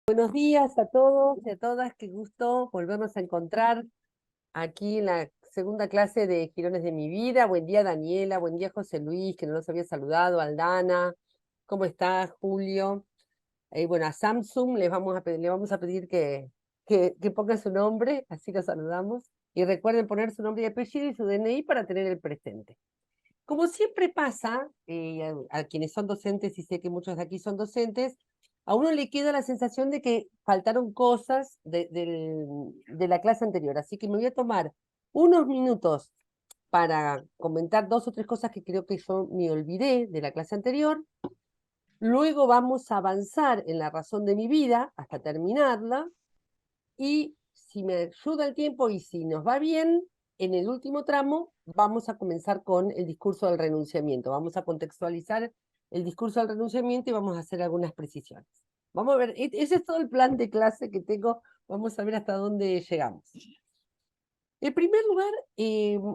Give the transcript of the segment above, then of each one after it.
Buenos días a todos y a todas, qué gusto volvernos a encontrar aquí en la segunda clase de Girones de mi vida. Buen día Daniela, buen día José Luis, que no nos había saludado, Aldana, ¿cómo estás Julio? Bueno, a Samsung le vamos a pedir que ponga su nombre, así lo saludamos. Y recuerden poner su nombre y apellido y su DNI para tener el presente. Como siempre pasa, a quienes son docentes, y sé que muchos de aquí son docentes, a uno le queda la sensación de que faltaron cosas de la clase anterior. Así que me voy a tomar unos minutos para comentar dos o tres cosas que creo que yo me olvidé de la clase anterior. Luego vamos a avanzar en la razón de mi vida hasta terminarla. Y si me ayuda el tiempo y si nos va bien, en el último tramo vamos a comenzar con el discurso del renunciamiento. Vamos a contextualizar el discurso del renunciamiento y vamos a hacer algunas precisiones. Vamos a ver, ese es todo el plan de clase que tengo. Vamos a ver hasta dónde llegamos. En primer lugar,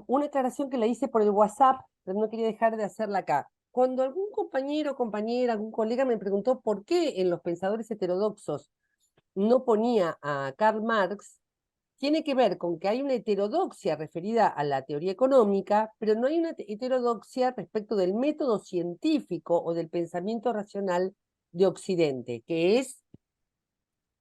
una aclaración que la hice por el WhatsApp, pero no quería dejar de hacerla acá. Cuando algún compañero, compañera, algún colega me preguntó por qué en los pensadores heterodoxos no ponía a Karl Marx, tiene que ver con que hay una heterodoxia referida a la teoría económica, pero no hay una heterodoxia respecto del método científico o del pensamiento racional de Occidente, que es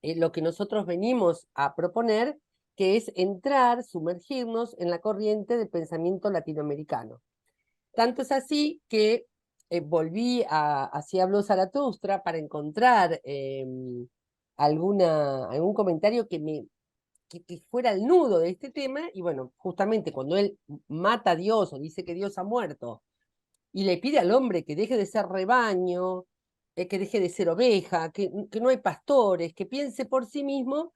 lo que nosotros venimos a proponer, que es entrar, sumergirnos en la corriente del pensamiento latinoamericano. Tanto es así que volví a Así habló Zaratustra para encontrar algún comentario que fuera el nudo de este tema, y bueno, justamente cuando él mata a Dios o dice que Dios ha muerto y le pide al hombre que deje de ser rebaño, que deje de ser oveja, que no hay pastores, que piense por sí mismo,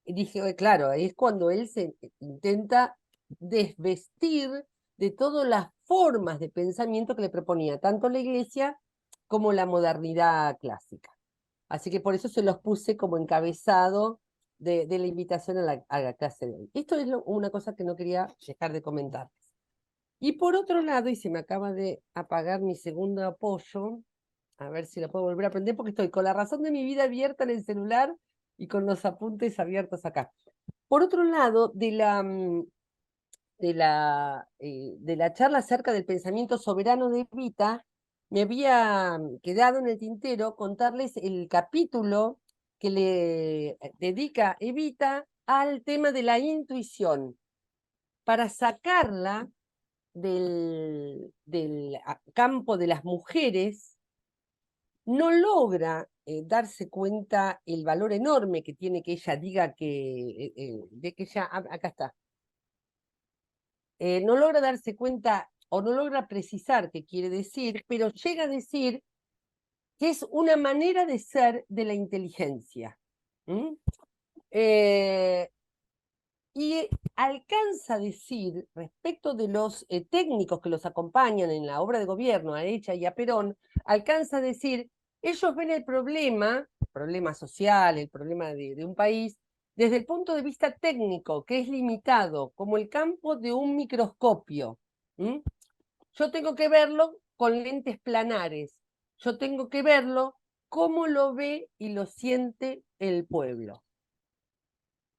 y dije, claro, ahí es cuando él se intenta desvestir de todas las formas de pensamiento que le proponía tanto la iglesia como la modernidad clásica. Así que por eso se los puse como encabezado de la invitación a la clase de hoy. Esto es una cosa que no quería dejar de comentar. Y por otro lado, y se me acaba de apagar mi segundo apoyo, a ver si lo puedo volver a aprender, porque estoy con la razón de mi vida abierta en el celular y con los apuntes abiertos acá. Por otro lado, de la charla acerca del pensamiento soberano de Evita, me había quedado en el tintero contarles el capítulo que le dedica Evita al tema de la intuición, para sacarla del campo de las mujeres. No logra darse cuenta el valor enorme que tiene que ella diga de que ella, acá está, no logra darse cuenta o no logra precisar qué quiere decir, pero llega a decir que es una manera de ser de la inteligencia. ¿Mm? Eh, y alcanza a decir, respecto de los técnicos que los acompañan en la obra de gobierno, a ella y a Perón, alcanza a decir, ellos ven el problema social, el problema de un país, desde el punto de vista técnico, que es limitado, como el campo de un microscopio. ¿Mm? Yo tengo que verlo con lentes planares, yo tengo que verlo cómo lo ve y lo siente el pueblo.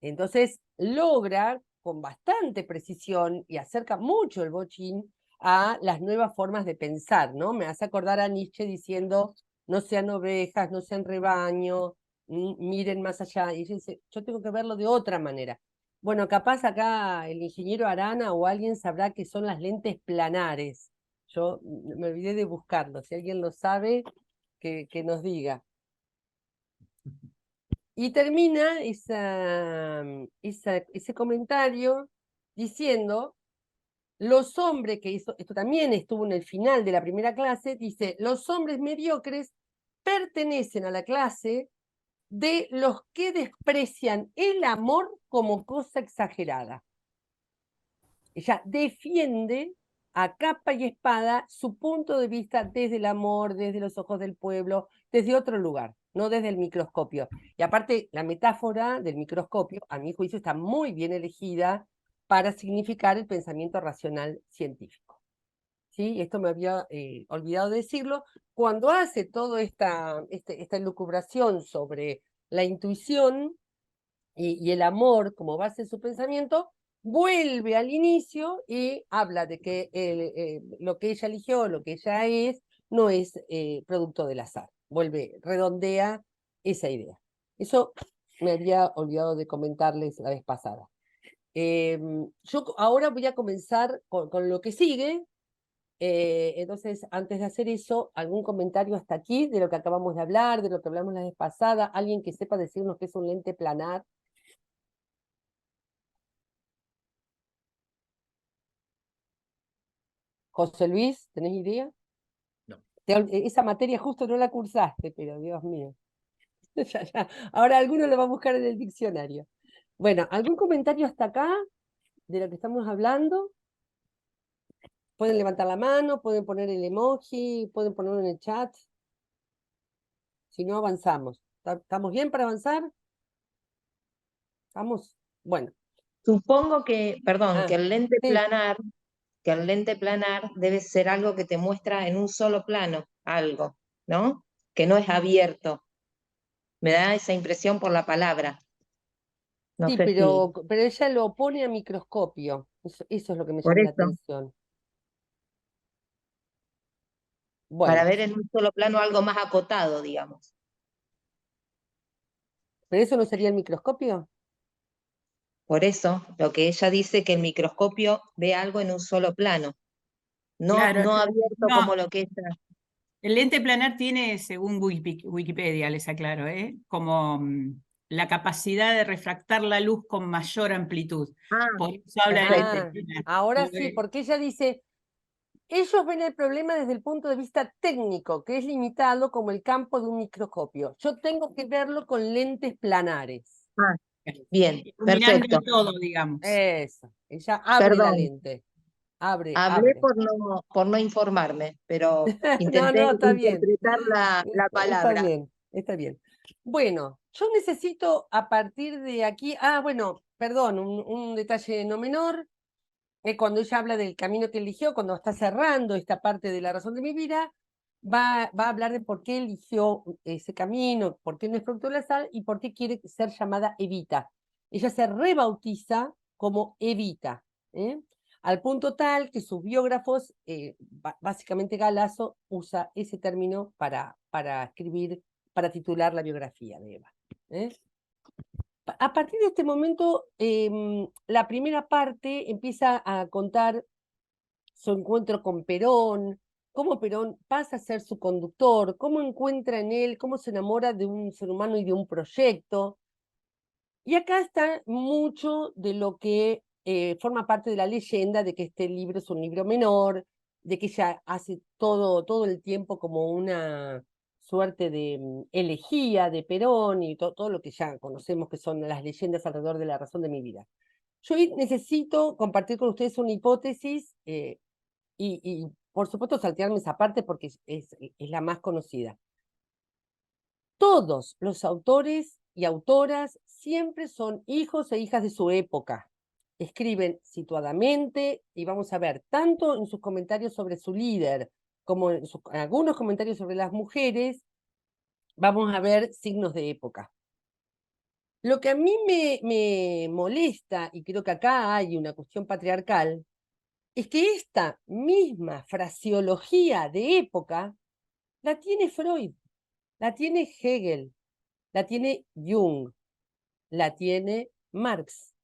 Entonces logra con bastante precisión y acerca mucho el Bochín a las nuevas formas de pensar, ¿no? Me hace acordar a Nietzsche diciendo, no sean ovejas, no sean rebaño, miren más allá. Y ella dice, yo tengo que verlo de otra manera. Bueno, capaz acá el ingeniero Arana o alguien sabrá que son las lentes planares. Yo me olvidé de buscarlo. Si alguien lo sabe, que nos diga. Y termina ese comentario diciendo, los hombres, que esto también estuvo en el final de la primera clase, dice, los hombres mediocres pertenecen a la clase de los que desprecian el amor como cosa exagerada. Ella defiende a capa y espada su punto de vista desde el amor, desde los ojos del pueblo, desde otro lugar, no desde el microscopio. Y aparte, la metáfora del microscopio, a mi juicio, está muy bien elegida para significar el pensamiento racional científico. ¿Sí? Esto me había olvidado decirlo. Cuando hace toda esta elucubración sobre la intuición y el amor como base de su pensamiento, vuelve al inicio y habla de que lo que ella eligió, lo que ella es, no es producto del azar. Redondea esa idea. Eso me había olvidado de comentarles la vez pasada. Yo ahora voy a comenzar con lo que sigue. Entonces, antes de hacer eso, ¿algún comentario hasta aquí de lo que acabamos de hablar, de lo que hablamos la vez pasada? ¿Alguien que sepa decirnos qué es un lente planar? José Luis, ¿tenés idea? No. Esa materia justo no la cursaste, pero Dios mío. Ya. Ahora alguno lo va a buscar en el diccionario. Bueno, ¿algún comentario hasta acá de lo que estamos hablando? Pueden levantar la mano, pueden poner el emoji, pueden ponerlo en el chat. Si no, avanzamos. ¿Estamos bien para avanzar? ¿Estamos? Bueno. Supongo que, perdón, Sí. que el lente planar debe ser algo que te muestra en un solo plano algo, ¿no? Que no es abierto. Me da esa impresión por la palabra. No Sí, sé si pero ella lo pone a microscopio. Eso es lo que me por llama la eso, atención. para Bueno, ver en un solo plano algo más acotado, digamos. ¿pero eso no sería el microscopio? Por eso, lo que ella dice que el microscopio ve algo en un solo plano, no, Claro, no abierto como no, lo que ella. el lente planar tiene, según Wikipedia, les aclaro, como la capacidad de refractar la luz con mayor amplitud. Ah, Por eso habla de lente Ah, planar. ahora sí, porque ella dice, ellos ven el problema desde el punto de vista técnico, que es limitado como el campo de un microscopio. Yo tengo que verlo con lentes planares. ah, bien, Iluminando perfecto. todo, digamos. Eso, ella abre la Perdón, lente. Abre, hablé abre. por no informarme, pero No, intenté no, está bien. interpretar la Está palabra. bien, está bien. Bueno, yo necesito a partir de aquí, bueno, perdón, un detalle no menor. Cuando ella habla del camino que eligió, cuando está cerrando esta parte de la razón de mi vida, va a hablar de por qué eligió ese camino, por qué no es producto del azar y por qué quiere ser llamada Evita. Ella se rebautiza como Evita, ¿eh? Al punto tal que sus biógrafos, básicamente Galasso, usa ese término para escribir, para titular la biografía de Eva. ¿Eh? A partir de este momento, la primera parte empieza a contar su encuentro con Perón, cómo Perón pasa a ser su conductor, cómo encuentra en él, cómo se enamora de un ser humano y de un proyecto. Y acá está mucho de lo que forma parte de la leyenda de que este libro es un libro menor, de que ella hace todo el tiempo como una suerte de elegía de Perón y todo lo que ya conocemos que son las leyendas alrededor de la razón de mi vida. Yo hoy necesito compartir con ustedes una hipótesis y por supuesto saltearme esa parte porque es la más conocida. Todos los autores y autoras siempre son hijos e hijas de su época. Escriben situadamente y vamos a ver, tanto en sus comentarios sobre su líder como en algunos comentarios sobre las mujeres, vamos a ver signos de época. Lo que a mí me molesta, y creo que acá hay una cuestión patriarcal, es que esta misma fraseología de época la tiene Freud, la tiene Hegel, la tiene Jung, la tiene Marx.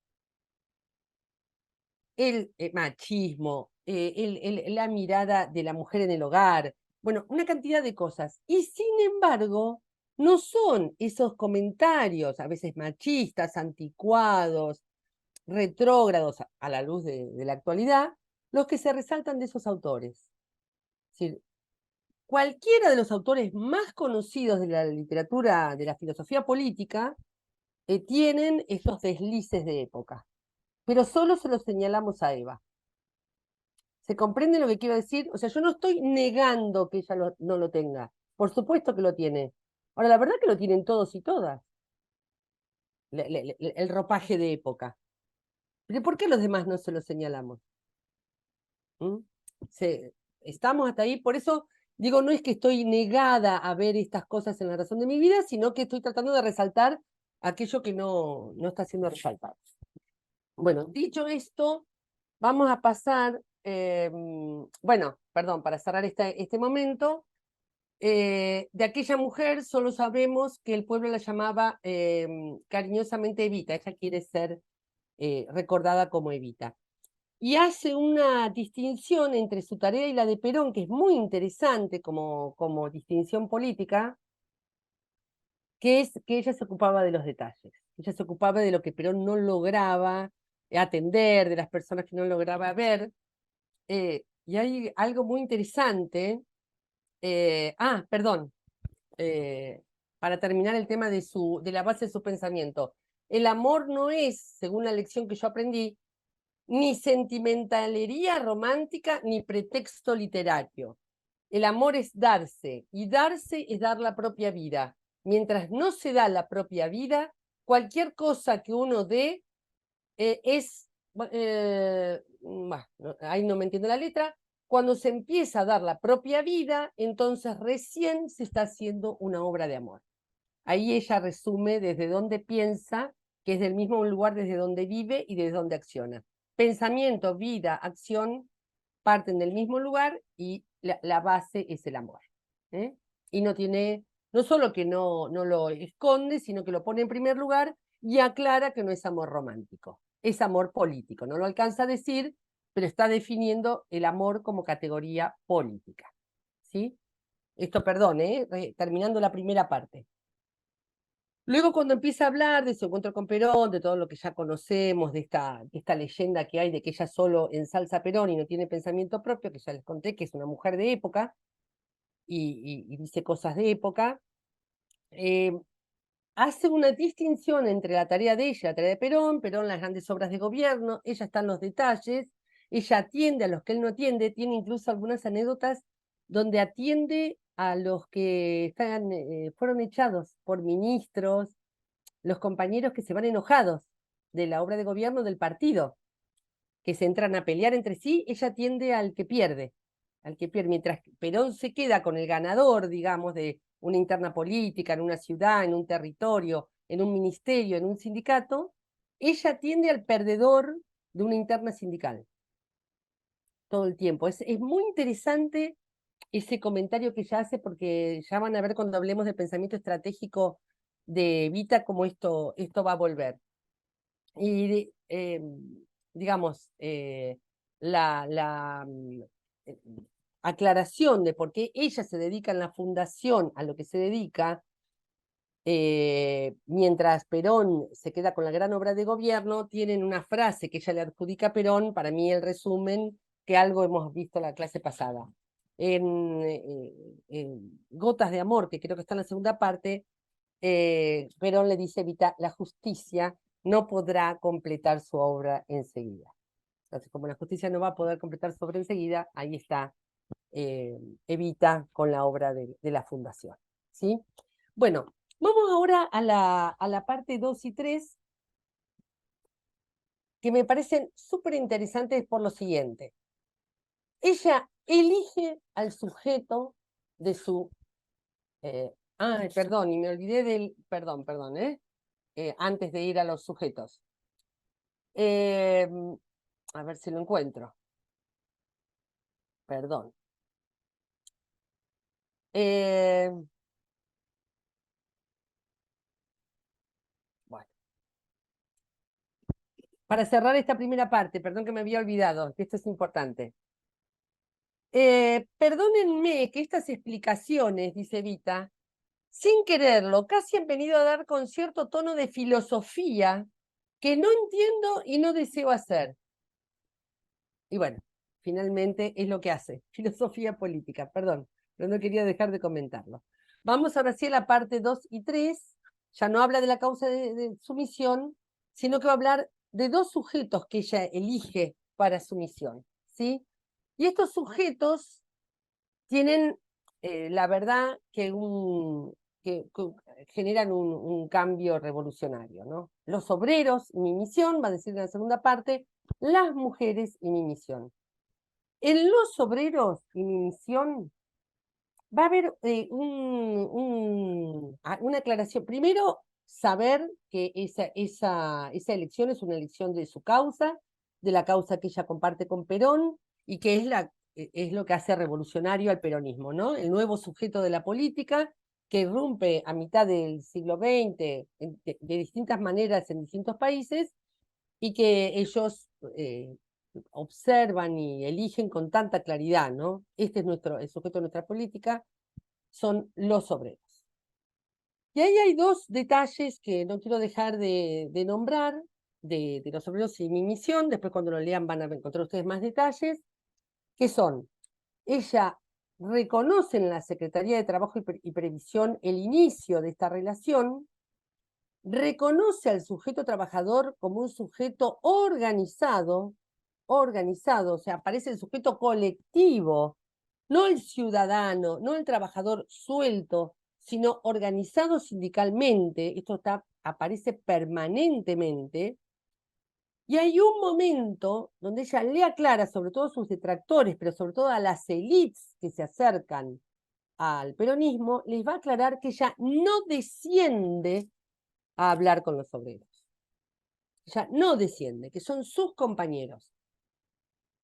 El machismo, la mirada de la mujer en el hogar, bueno, una cantidad de cosas. Y sin embargo, no son esos comentarios, a veces machistas, anticuados, retrógrados a la luz de la actualidad, los que se resaltan de esos autores. Es decir, cualquiera de los autores más conocidos de la literatura, de la filosofía política, tienen estos deslices de época, pero solo se los señalamos a Eva. ¿Se comprende lo que quiero decir? O sea, yo no estoy negando que ella no lo tenga. Por supuesto que lo tiene. Ahora, la verdad que lo tienen todos y todas, el ropaje de época. ¿Pero por qué los demás no se lo señalamos? ¿Mm? Estamos hasta ahí, por eso Digo, no es que estoy negada a ver estas cosas en la razón de mi vida, sino que estoy tratando de resaltar aquello que no está siendo resaltado. Bueno, dicho esto, vamos a pasar, bueno, perdón, para cerrar este momento, de aquella mujer solo sabemos que el pueblo la llamaba cariñosamente Evita, ella quiere ser recordada como Evita. Y hace una distinción entre su tarea y la de Perón, que es muy interesante como distinción política, que es que ella se ocupaba de los detalles. Ella se ocupaba de lo que Perón no lograba atender, de las personas que no lograba ver. Y hay algo muy interesante. Perdón. Para terminar el tema de la base de su pensamiento. El amor no es, según la lección que yo aprendí, ni sentimentalería romántica ni pretexto literario. El amor es darse, y darse es dar la propia vida. Mientras no se da la propia vida, cualquier cosa que uno dé es, ahí no me entiendo la letra, cuando se empieza a dar la propia vida, entonces recién se está haciendo una obra de amor. Ahí ella resume desde dónde piensa, que es del mismo lugar desde donde vive y desde donde acciona. Pensamiento, vida, acción parten del mismo lugar y la base es el amor. Y no solo que no lo esconde, sino que lo pone en primer lugar y aclara que no es amor romántico, es amor político. No lo alcanza a decir, pero está definiendo el amor como categoría política. ¿Sí? Esto, perdón, terminando la primera parte. Luego, cuando empieza a hablar de su encuentro con Perón, de todo lo que ya conocemos, de esta leyenda que hay de que ella solo ensalza a Perón y no tiene pensamiento propio, que ya les conté que es una mujer de época y dice cosas de época, hace una distinción entre la tarea de ella y la tarea de Perón, las grandes obras de gobierno, ella está en los detalles, ella atiende a los que él no atiende, tiene incluso algunas anécdotas donde atiende a los que fueron echados por ministros, los compañeros que se van enojados de la obra de gobierno del partido, que se entran a pelear entre sí, ella atiende al que pierde, mientras Perón se queda con el ganador, digamos, de una interna política, en una ciudad, en un territorio, en un ministerio, en un sindicato, ella atiende al perdedor de una interna sindical todo el tiempo. Es muy interesante ese comentario que ella hace, porque ya van a ver cuando hablemos del pensamiento estratégico de Evita cómo esto va a volver. Y digamos, la aclaración de por qué ella se dedica en la fundación a lo que se dedica, mientras Perón se queda con la gran obra de gobierno, tienen una frase que ella le adjudica a Perón, para mí el resumen, que algo hemos visto en la clase pasada. En Gotas de Amor, que creo que está en la segunda parte, Perón le dice a Evita, la justicia no podrá completar su obra enseguida. Entonces, como la justicia no va a poder completar su obra enseguida, ahí está Evita con la obra de la fundación. ¿Sí? Bueno, vamos ahora a la parte 2 y 3, que me parecen súper interesantes por lo siguiente. Ella elige al sujeto de su... perdón, y me olvidé del... Perdón, antes de ir a los sujetos. A ver si lo encuentro. Perdón. Bueno. Para cerrar esta primera parte, perdón que me había olvidado, que esto es importante. Perdónenme que estas explicaciones, dice Evita, sin quererlo, casi han venido a dar con cierto tono de filosofía que no entiendo y no deseo hacer. Y bueno, finalmente es lo que hace, filosofía política, perdón, pero no quería dejar de comentarlo. Vamos ahora sí a la parte 2 y 3, ya no habla de la causa de su misión, sino que va a hablar de dos sujetos que ella elige para su misión, ¿sí? Y estos sujetos tienen, la verdad, que generan un cambio revolucionario, ¿no? Los obreros y mi misión, va a decir en la segunda parte, las mujeres y mi misión. En los obreros y mi misión va a haber una aclaración. Primero, saber que esa elección es una elección de su causa, de la causa que ella comparte con Perón, y que es lo que hace revolucionario al peronismo, ¿no? El nuevo sujeto de la política que irrumpe a mitad del siglo XX de distintas maneras en distintos países, y que ellos observan y eligen con tanta claridad, ¿no? Este es el sujeto de nuestra política, son los obreros. Y ahí hay dos detalles que no quiero dejar de nombrar, de los obreros y mi misión. Después cuando lo lean van a encontrar ustedes más detalles, que son: ella reconoce en la Secretaría de Trabajo y Previsión el inicio de esta relación, reconoce al sujeto trabajador como un sujeto organizado, o sea, aparece el sujeto colectivo, no el ciudadano, no el trabajador suelto, sino organizado sindicalmente. Esto aparece permanentemente. Y hay un momento donde ella le aclara, sobre todo a sus detractores, pero sobre todo a las élites que se acercan al peronismo, les va a aclarar que ella no desciende a hablar con los obreros. Ella no desciende, que son sus compañeros.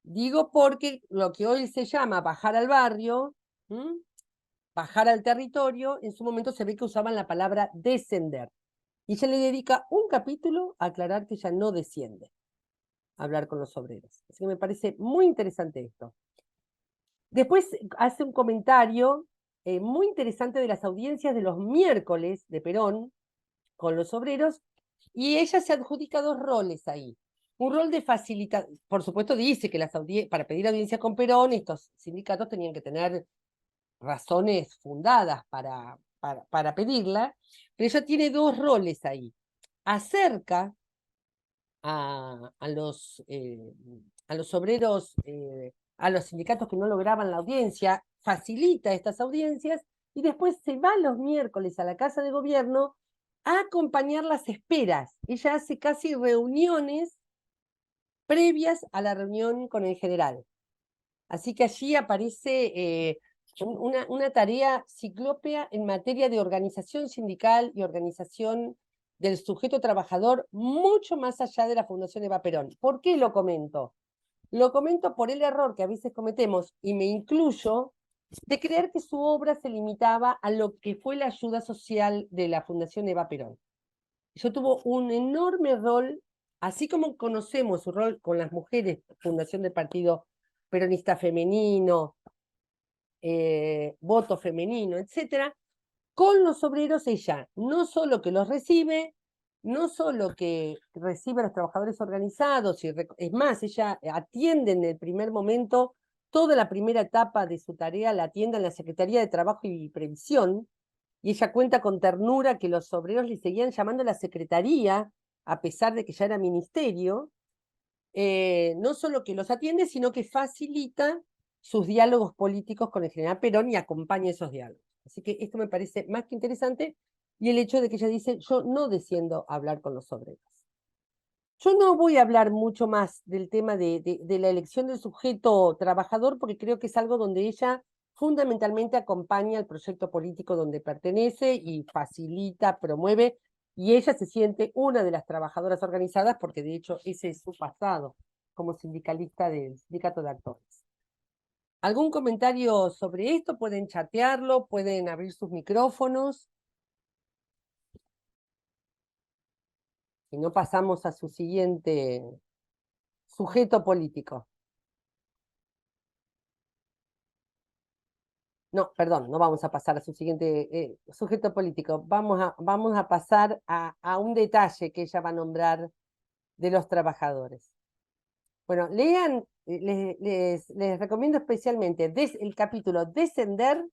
Digo porque lo que hoy se llama bajar al barrio, bajar al territorio, en su momento se ve que usaban la palabra descender. Y ella le dedica un capítulo a aclarar que ella no desciende a hablar con los obreros. Así que me parece muy interesante esto. Después hace un comentario muy interesante de las audiencias de los miércoles de Perón con los obreros, y ella se adjudica dos roles ahí. Un rol de facilitar, por supuesto dice que para pedir audiencia con Perón, estos sindicatos tenían que tener razones fundadas para pedirla, pero ella tiene dos roles ahí. Acerca a los obreros, a los sindicatos que no lograban la audiencia, facilita estas audiencias, y después se va los miércoles a la Casa de Gobierno a acompañar las esperas. Ella hace casi reuniones previas a la reunión con el general. Así que allí aparece una tarea ciclópea en materia de organización sindical y organización del sujeto trabajador, mucho más allá de la Fundación Eva Perón. ¿Por qué lo comento? Lo comento por el error que a veces cometemos, y me incluyo, de creer que su obra se limitaba a lo que fue la ayuda social de la Fundación Eva Perón. Ella tuvo un enorme rol, así como conocemos su rol con las mujeres, fundación del Partido Peronista Femenino, voto femenino, etcétera. Con los obreros ella no solo que los recibe, no solo que recibe a los trabajadores organizados, es más, ella atiende en el primer momento, toda la primera etapa de su tarea la atiende en la Secretaría de Trabajo y Previsión, y ella cuenta con ternura que los obreros le seguían llamando la secretaría, a pesar de que ya era ministerio. No solo que los atiende, sino que facilita sus diálogos políticos con el general Perón y acompaña esos diálogos. Así que esto me parece más que interesante, y el hecho de que ella dice: yo no desciendo a hablar con los obreros. Yo no voy a hablar mucho más del tema de la elección del sujeto trabajador, porque creo que es algo donde ella fundamentalmente acompaña al proyecto político donde pertenece y facilita, promueve, y ella se siente una de las trabajadoras organizadas, porque de hecho ese es su pasado como sindicalista del Sindicato de Actores. ¿Algún comentario sobre esto? Pueden chatearlo, pueden abrir sus micrófonos. Si no, pasamos a su siguiente sujeto político. No, perdón, no vamos a pasar a su siguiente sujeto político. Vamos a pasar a un detalle que ella va a nombrar de los trabajadores. Bueno, lean, les recomiendo especialmente el capítulo Descender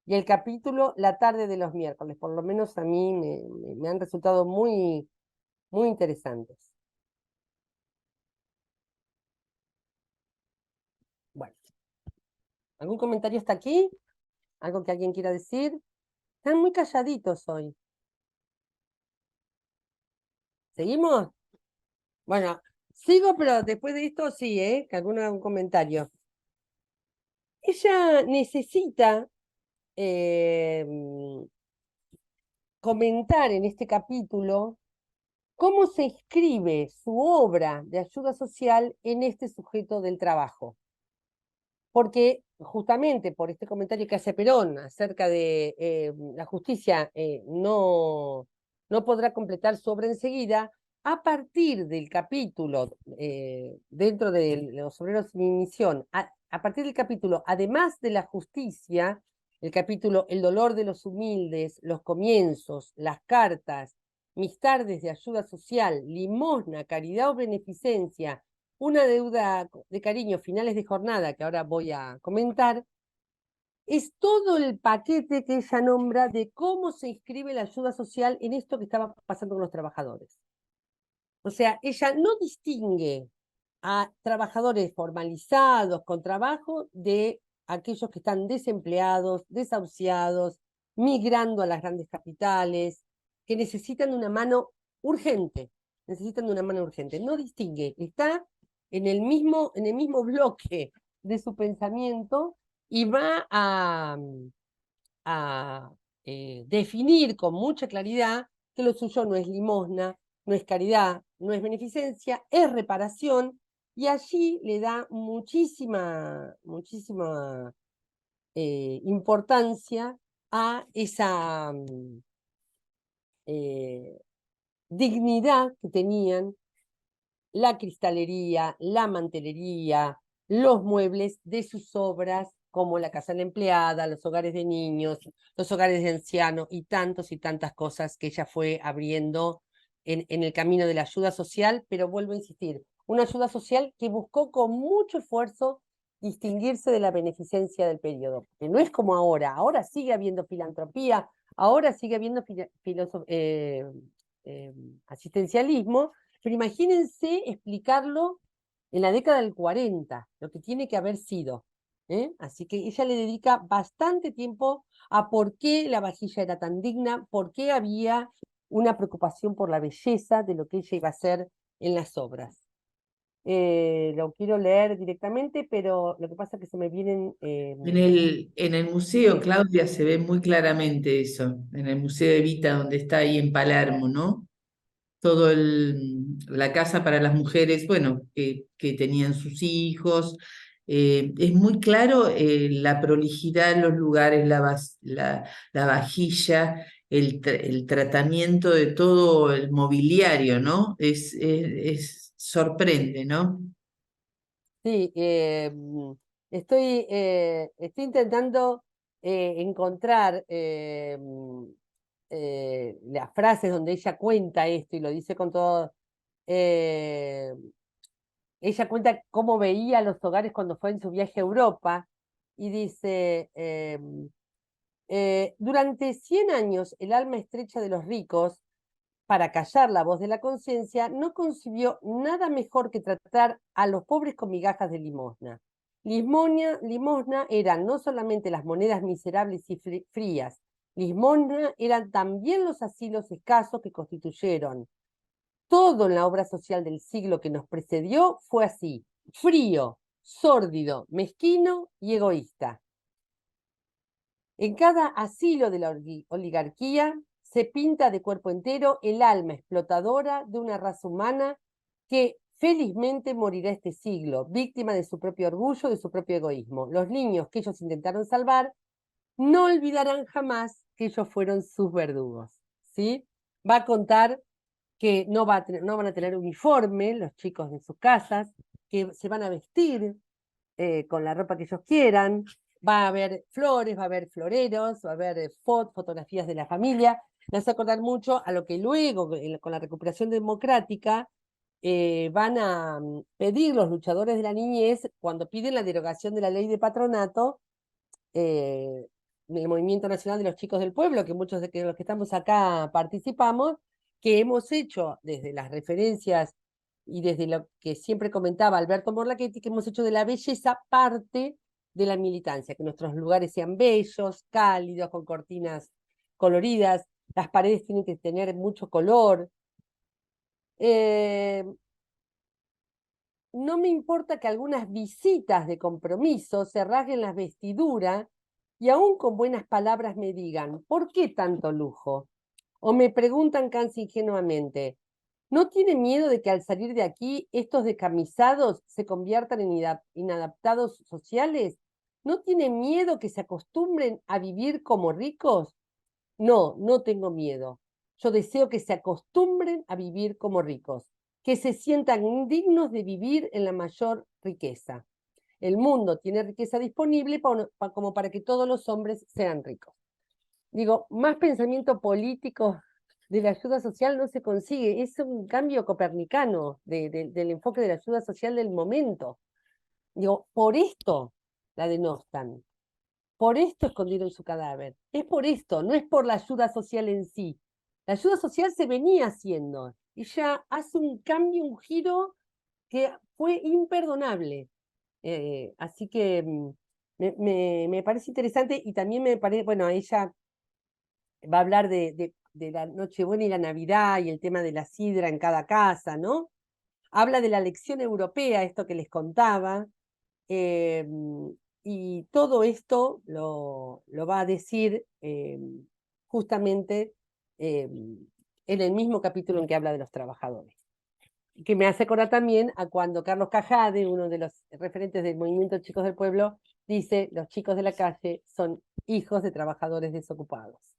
y el capítulo La tarde de los miércoles. Por lo menos a mí me han resultado muy, muy interesantes. Bueno, ¿algún comentario hasta aquí? ¿Algo que alguien quiera decir? Están muy calladitos hoy. ¿Seguimos? Bueno, sigo, pero después de esto sí, ¿eh? Que algún comentario. Ella necesita comentar en este capítulo cómo se inscribe su obra de ayuda social en este sujeto del trabajo. Porque justamente por este comentario que hace Perón acerca de la justicia no podrá completar su obra enseguida, a partir del capítulo, dentro de los obreros sin misión, a partir del capítulo, además de la justicia, el capítulo El dolor de los humildes, los comienzos, las cartas, mis tardes de ayuda social, limosna, caridad o beneficencia, una deuda de cariño, finales de jornada, que ahora voy a comentar, es todo el paquete que ella nombra de cómo se inscribe la ayuda social en esto que estaba pasando con los trabajadores. O sea, ella no distingue a trabajadores formalizados con trabajo de aquellos que están desempleados, desahuciados, migrando a las grandes capitales, que necesitan una mano urgente, necesitan de una mano urgente. No distingue, está en el mismo bloque de su pensamiento y va a definir con mucha claridad que lo suyo no es limosna, no es caridad, no es beneficencia, es reparación, y allí le da muchísima importancia a esa dignidad que tenían la cristalería, la mantelería, los muebles de sus obras, como la casa de la empleada, los hogares de niños, los hogares de ancianos y tantas cosas que ella fue abriendo en el camino de la ayuda social, pero vuelvo a insistir, una ayuda social que buscó con mucho esfuerzo distinguirse de la beneficencia del periodo, que no es como ahora sigue habiendo filantropía, ahora sigue habiendo asistencialismo, pero imagínense explicarlo en la década del 40, lo que tiene que haber sido. Así que ella le dedica bastante tiempo a por qué la vajilla era tan digna, por qué había una preocupación por la belleza de lo que ella iba a hacer en las obras. Lo quiero leer directamente, pero lo que pasa es que se me vienen... En el museo, Claudia, se ve muy claramente eso, en el Museo de Vita, donde está ahí en Palermo, ¿no? La casa para las mujeres, bueno, que tenían sus hijos. Es muy claro la prolijidad en los lugares, la vajilla, el tratamiento de todo el mobiliario, ¿no? Sorprende, ¿no? Sí, estoy intentando encontrar las frases donde ella cuenta esto y lo dice con todo. eh, Ella cuenta cómo veía los hogares cuando fue en su viaje a Europa y dice, durante 100 años el alma estrecha de los ricos, para callar la voz de la conciencia, no concibió nada mejor que tratar a los pobres con migajas de limosna. Limosna eran no solamente las monedas miserables y frías, limosna eran también los asilos escasos que constituyeron. Todo en la obra social del siglo que nos precedió fue así, frío, sórdido, mezquino y egoísta. En cada asilo de la oligarquía se pinta de cuerpo entero el alma explotadora de una raza humana que felizmente morirá este siglo, víctima de su propio orgullo, de su propio egoísmo. Los niños que ellos intentaron salvar no olvidarán jamás que ellos fueron sus verdugos. ¿Sí? Va a contar que no van a tener uniforme los chicos de sus casas, que se van a vestir con la ropa que ellos quieran, va a haber flores, va a haber floreros, va a haber fotografías de la familia. Me hace acordar mucho a lo que luego, con la recuperación democrática, van a pedir los luchadores de la niñez cuando piden la derogación de la ley de patronato, el Movimiento Nacional de los Chicos del Pueblo, que muchos de los que estamos acá participamos, que hemos hecho desde las referencias y desde lo que siempre comentaba Alberto Morlachetti, que hemos hecho de la belleza parte de la militancia, que nuestros lugares sean bellos, cálidos, con cortinas coloridas, las paredes tienen que tener mucho color. No me importa que algunas visitas de compromiso se rasguen las vestiduras y aún con buenas palabras me digan, ¿por qué tanto lujo? O me preguntan casi ingenuamente, ¿no tiene miedo de que al salir de aquí estos descamisados se conviertan en inadaptados sociales? ¿No tiene miedo que se acostumbren a vivir como ricos? No, no tengo miedo. Yo deseo que se acostumbren a vivir como ricos, que se sientan dignos de vivir en la mayor riqueza. El mundo tiene riqueza disponible como para que todos los hombres sean ricos. Digo, más pensamiento político de la ayuda social no se consigue. Es un cambio copernicano del enfoque de la ayuda social del momento. Digo, por esto la denostan. Por esto escondieron su cadáver. Es por esto, no es por la ayuda social en sí. La ayuda social se venía haciendo. Ella hace un cambio, un giro que fue imperdonable. Así que me parece interesante y también me parece, bueno, ella va a hablar de la Nochebuena y la Navidad y el tema de la sidra en cada casa, ¿no? Habla de la lección europea, esto que les contaba, y todo esto lo va a decir justamente en el mismo capítulo en que habla de los trabajadores. Que me hace acordar también a cuando Carlos Cajade, uno de los referentes del movimiento Chicos del Pueblo, dice, los chicos de la calle son hijos de trabajadores desocupados.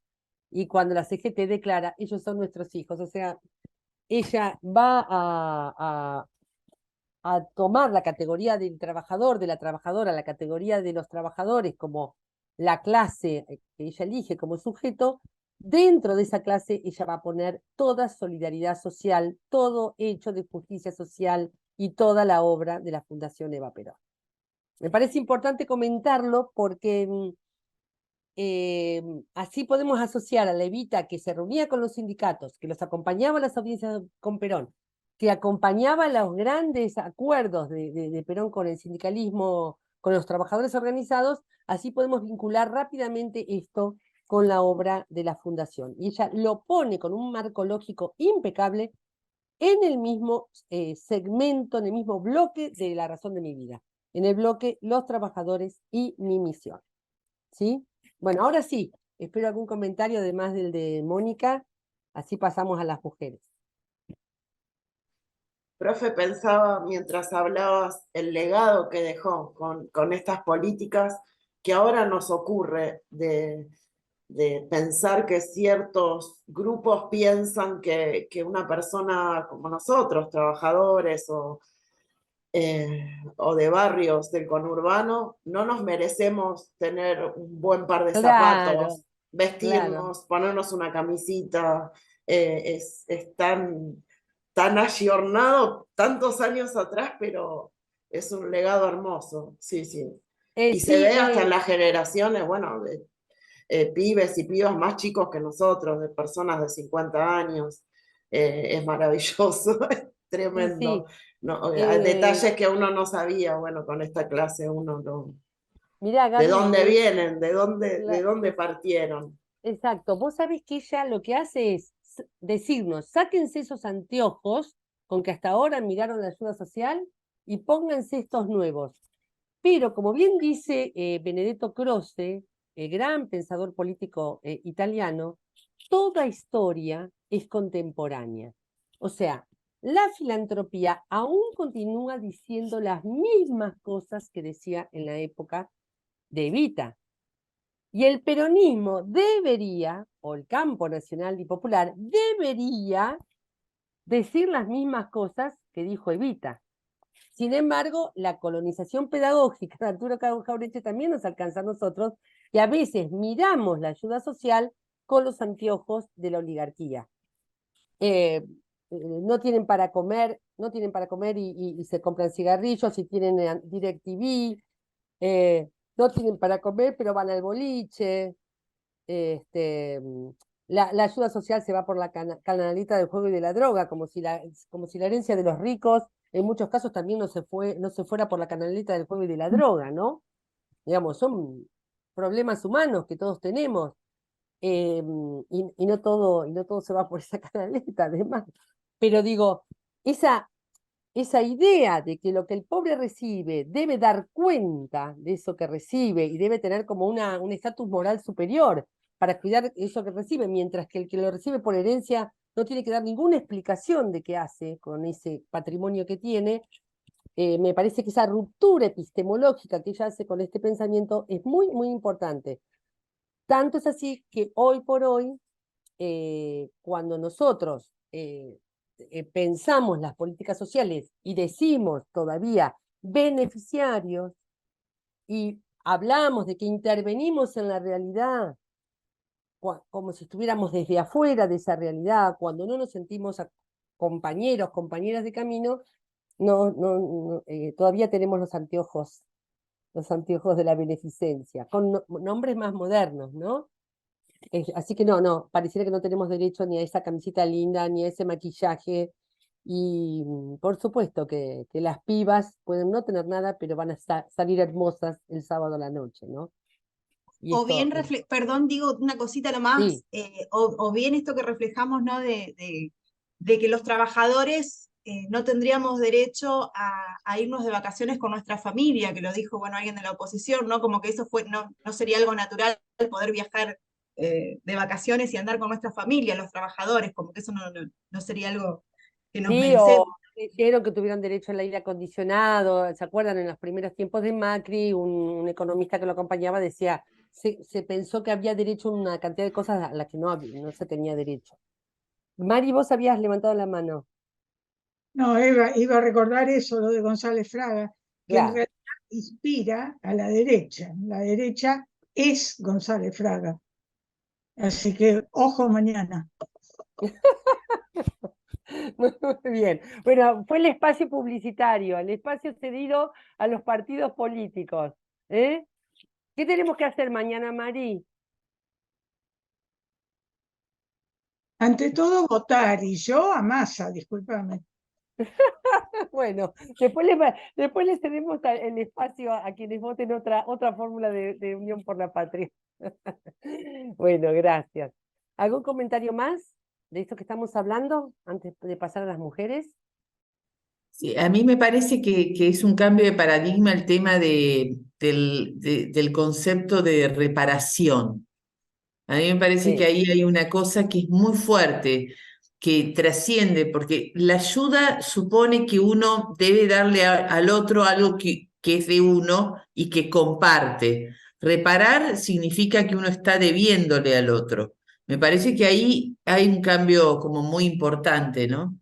Y cuando la CGT declara, ellos son nuestros hijos, o sea, ella va a tomar la categoría del trabajador, de la trabajadora, la categoría de los trabajadores como la clase que ella elige como sujeto. Dentro de esa clase ella va a poner toda solidaridad social, todo hecho de justicia social y toda la obra de la Fundación Eva Perón. Me parece importante comentarlo porque así podemos asociar a la Evita que se reunía con los sindicatos, que los acompañaba a las audiencias con Perón, que acompañaba los grandes acuerdos de Perón con el sindicalismo, con los trabajadores organizados, así podemos vincular rápidamente esto con la obra de la Fundación. Y ella lo pone con un marco lógico impecable en el mismo segmento, en el mismo bloque de La razón de mi vida, en el bloque Los trabajadores y mi misión. ¿Sí? Bueno, ahora sí, espero algún comentario además del de Mónica, así pasamos a las mujeres. Profe, pensaba mientras hablabas el legado que dejó con estas políticas que ahora nos ocurre de pensar que ciertos grupos piensan que una persona como nosotros, trabajadores o de barrios del conurbano, no nos merecemos tener un buen par de Claro, zapatos, vestirnos, ponernos una camisita, es tan ayornado tantos años atrás, pero es un legado hermoso, sí, sí. Y se ve hasta en las generaciones, bueno, de pibes y pibas más chicos que nosotros, de personas de 50 años, es maravilloso, es tremendo. sí. No, detalles que uno no sabía, bueno, con esta clase uno no. Mirá, ¿De Gaby, dónde vienen? ¿De dónde partieron? exacto, vos sabés que ella lo que hace es decirnos, sáquense esos anteojos con que hasta ahora miraron la ayuda social y pónganse estos nuevos. Pero como bien dice Benedetto Croce, el gran pensador político italiano, toda historia es contemporánea. O sea, la filantropía aún continúa diciendo las mismas cosas que decía en la época de Evita. Y el peronismo debería, o el campo nacional y popular, debería decir las mismas cosas que dijo Evita. Sin embargo, la colonización pedagógica de Arturo Jauretche también nos alcanza a nosotros y a veces miramos la ayuda social con los anteojos de la oligarquía. No tienen para comer, y se compran cigarrillos y tienen DirecTV, no tienen para comer pero van al boliche. La ayuda social se va por la canaleta del juego y de la droga, como si la herencia de los ricos en muchos casos también no se fuera por la canaleta del juego y de la droga, ¿no? Digamos, son problemas humanos que todos tenemos, y no todo se va por esa canaleta, además. Pero digo, esa esa idea de que lo que el pobre recibe debe dar cuenta de eso que recibe y debe tener como un estatus moral superior para cuidar eso que recibe, mientras que el que lo recibe por herencia no tiene que dar ninguna explicación de qué hace con ese patrimonio que tiene. Me parece que esa ruptura epistemológica que ella hace con este pensamiento es muy, muy importante. Tanto es así que hoy por hoy, cuando nosotros pensamos las políticas sociales y decimos todavía beneficiarios y hablamos de que intervenimos en la realidad como si estuviéramos desde afuera de esa realidad, cuando no nos sentimos compañeros, compañeras de camino, todavía tenemos los anteojos de la beneficencia, con nombres más modernos, ¿no? Así que no, pareciera que no tenemos derecho ni a esa camiseta linda, ni a ese maquillaje. Y por supuesto que las pibas pueden no tener nada, pero van a salir hermosas el sábado a la noche, ¿no? Y O bien, esto, perdón, digo una cosita nomás, sí, o bien esto que reflejamos, ¿no? De que los trabajadores no tendríamos derecho a irnos de vacaciones con nuestra familia, que lo dijo, bueno, alguien de la oposición, ¿no? Como que eso no sería algo natural poder viajar de vacaciones y andar con nuestra familia, los trabajadores, como que eso no sería algo que nos sí, merecemos. o dijeron que tuvieron derecho al aire acondicionado. ¿Se acuerdan? En los primeros tiempos de Macri, un economista que lo acompañaba decía, se pensó que había derecho a una cantidad de cosas a las que no se tenía derecho. Mari, vos habías levantado la mano. No, iba a recordar eso, lo de González Fraga, que en Claro. realidad inspira a la derecha. La derecha es González Fraga. Así que, ojo mañana. Muy bien. Bueno, fue el espacio publicitario, el espacio cedido a los partidos políticos. ¿Eh? ¿Qué tenemos que hacer mañana, Mari? Ante todo, votar. Y yo a Massa, discúlpame. Bueno, después les cedemos el espacio a quienes voten otra fórmula de Unión por la Patria. Bueno, gracias. ¿Algún comentario más de esto que estamos hablando antes de pasar a las mujeres? Sí, a mí me parece que es un cambio de paradigma el tema del concepto de reparación. A mí me parece que Sí. ahí hay una cosa que es muy fuerte, que trasciende, porque la ayuda supone que uno debe darle al otro algo que es de uno y que comparte. Reparar significa que uno está debiéndole al otro. Me parece que ahí hay un cambio como muy importante, ¿no?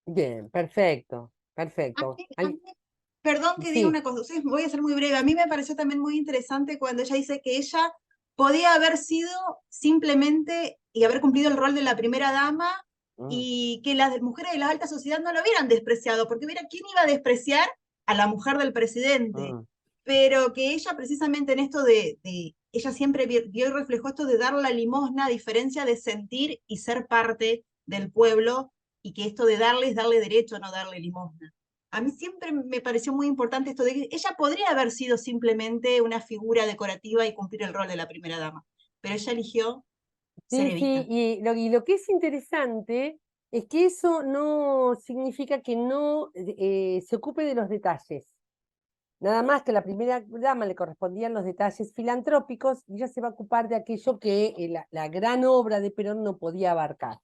Bien, perfecto, A perfecto. mí- a mí Perdón que diga Sí. una cosa, voy a ser muy breve. A mí me pareció también muy interesante cuando ella dice que ella podía haber sido simplemente y haber cumplido el rol de la primera dama Mm, y que las mujeres de la alta sociedad no lo hubieran despreciado, porque mira, ¿quién iba a despreciar a la mujer del presidente? mm. Pero que ella precisamente en esto ella siempre vio y reflejó esto de dar la limosna, a diferencia de sentir y ser parte del pueblo, y que esto de darle es darle derecho, no darle limosna. A mí siempre me pareció muy importante esto de que ella podría haber sido simplemente una figura decorativa y cumplir el rol de la primera dama, pero ella eligió ser Sí, sí, Evita. y lo que es interesante es que eso no significa que no se ocupe de los detalles. Nada más que a la primera dama le correspondían los detalles filantrópicos y ella se va a ocupar de aquello que la gran obra de Perón no podía abarcar.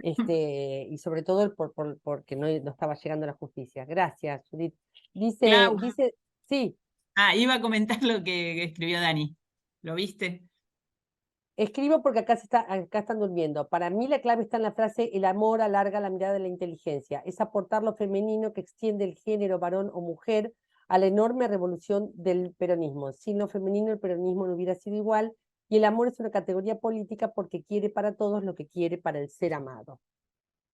Y sobre todo porque no estaba llegando la justicia. Gracias, Judith. Clau, Sí, iba a comentar lo que escribió Dani. ¿Lo viste? escribo porque acá están durmiendo. Para mí la clave está en la frase: el amor alarga la mirada de la inteligencia. Es aportar lo femenino que extiende el género varón o mujer a la enorme revolución del peronismo. Sin lo femenino el peronismo no hubiera sido igual, y el amor es una categoría política porque quiere para todos lo que quiere para el ser amado.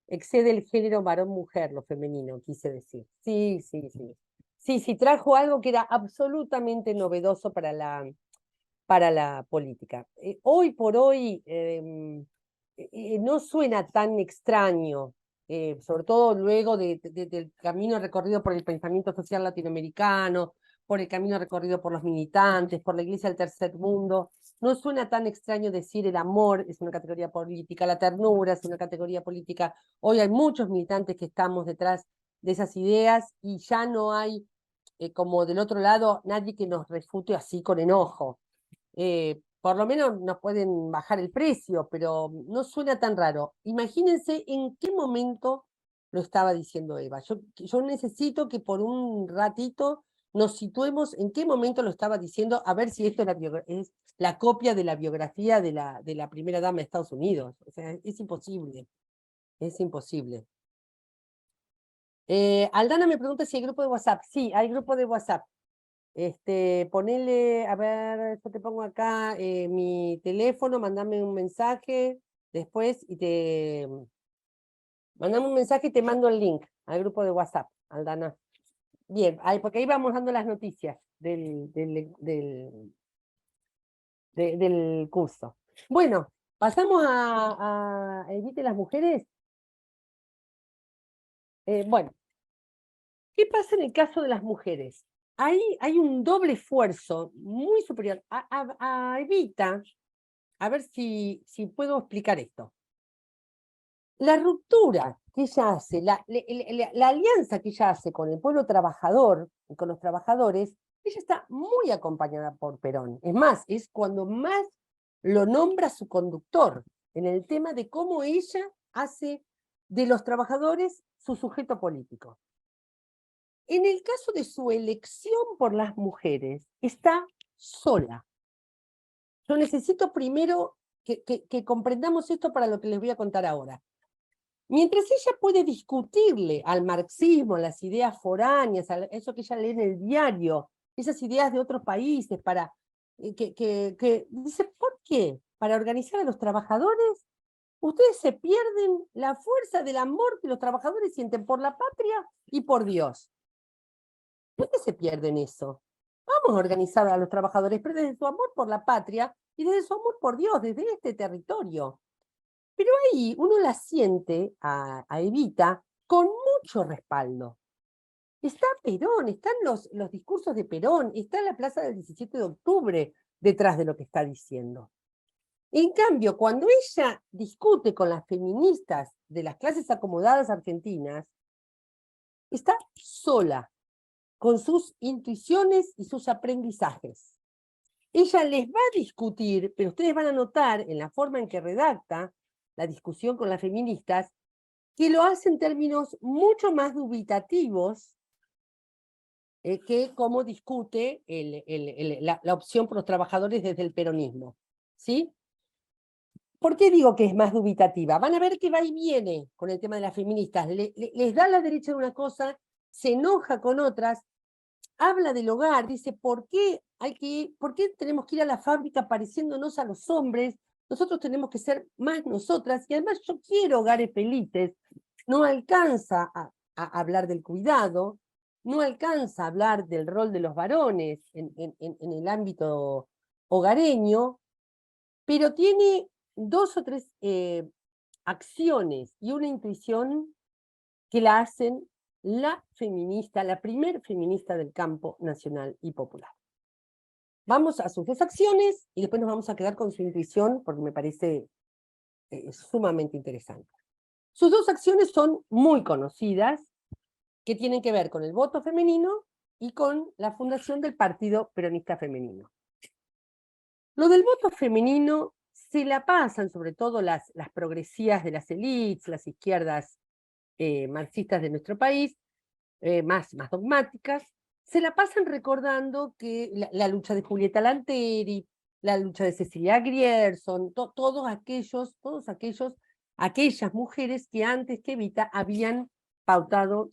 Excede el género varón-mujer, lo femenino, quise decir. Sí, sí, sí. Sí, sí, trajo algo que era absolutamente novedoso para la política. Hoy por hoy no suena tan extraño, sobre todo luego del camino recorrido por el pensamiento social latinoamericano, por el camino recorrido por los militantes, por la Iglesia del Tercer Mundo. No suena tan extraño decir el amor es una categoría política, la ternura es una categoría política. Hoy hay muchos militantes que estamos detrás de esas ideas y ya no hay, como del otro lado, nadie que nos refute así con enojo. Por lo menos nos pueden bajar el precio, pero no suena tan raro. Imagínense en qué momento lo estaba diciendo Eva. Yo necesito que por un ratito nos situemos en qué momento lo estaba diciendo, a ver si esto es la copia de la biografía de la primera dama de Estados Unidos. O sea, es imposible. Es imposible. Aldana me pregunta si hay grupo de WhatsApp. Sí, hay grupo de WhatsApp. Ponele, a ver, yo te pongo acá mi teléfono, mandame un mensaje después mandame un mensaje y te mando el link al grupo de WhatsApp, Aldana. Bien, porque ahí vamos dando las noticias del curso. Bueno, pasamos a Evite las Mujeres. Bueno, ¿qué pasa en el caso de las mujeres? Ahí hay un doble esfuerzo muy superior. A Evita, a ver si puedo explicar esto. La ruptura que ella hace, la alianza que ella hace con el pueblo trabajador y con los trabajadores, ella está muy acompañada por Perón. Es más, es cuando más lo nombra su conductor, en el tema de cómo ella hace de los trabajadores su sujeto político. En el caso de su elección por las mujeres, está sola. Yo necesito primero que comprendamos esto para lo que les voy a contar ahora. Mientras ella puede discutirle al marxismo, a las ideas foráneas, a eso que ella lee en el diario, esas ideas de otros países, que dice, ¿por qué? Para organizar a los trabajadores, ustedes se pierden la fuerza del amor que los trabajadores sienten por la patria y por Dios. ¿Por qué se pierden eso? Vamos a organizar a los trabajadores, pero desde su amor por la patria y desde su amor por Dios, desde este territorio. Pero ahí uno la siente a Evita con mucho respaldo. Está Perón, están los discursos de Perón, está la plaza del 17 de octubre detrás de lo que está diciendo. En cambio, cuando ella discute con las feministas de las clases acomodadas argentinas, está sola, con sus intuiciones y sus aprendizajes. Ella les va a discutir, pero ustedes van a notar en la forma en que redacta la discusión con las feministas, que lo hace en términos mucho más dubitativos que cómo discute la opción por los trabajadores desde el peronismo. ¿Sí? ¿Por qué digo que es más dubitativa? Van a ver que va y viene con el tema de las feministas. Les da la derecha de una cosa, se enoja con otras, habla del hogar, dice, ¿por qué tenemos que ir a la fábrica pareciéndonos a los hombres? Nosotros tenemos que ser más nosotras, y además yo quiero hogares felices. No alcanza a hablar del cuidado, no alcanza a hablar del rol de los varones en el ámbito hogareño, pero tiene 2 o 3 acciones y una intuición que la hacen la feminista, la primer feminista del campo nacional y popular. Vamos a sus 2 acciones y después nos vamos a quedar con su intuición porque me parece sumamente interesante. Sus 2 acciones son muy conocidas, que tienen que ver con el voto femenino y con la fundación del Partido Peronista Femenino. Lo del voto femenino se la pasan, sobre todo las progresías de las élites, las izquierdas marxistas de nuestro país, más dogmáticas, se la pasan recordando que la lucha de Julieta Lanteri, la lucha de Cecilia Grierson, aquellas mujeres que antes que Evita habían pautado,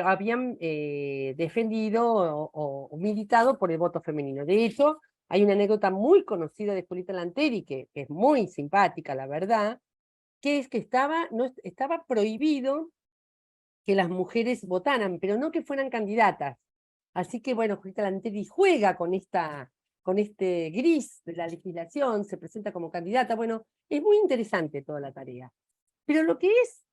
habían defendido o militado por el voto femenino. De hecho, hay una anécdota muy conocida de Julieta Lanteri, que es muy simpática, la verdad, que es que estaba prohibido que las mujeres votaran, pero no que fueran candidatas. Así que, bueno, Julieta Lanteri juega con este gris de la legislación, se presenta como candidata. Bueno, es muy interesante toda la tarea. Pero lo que es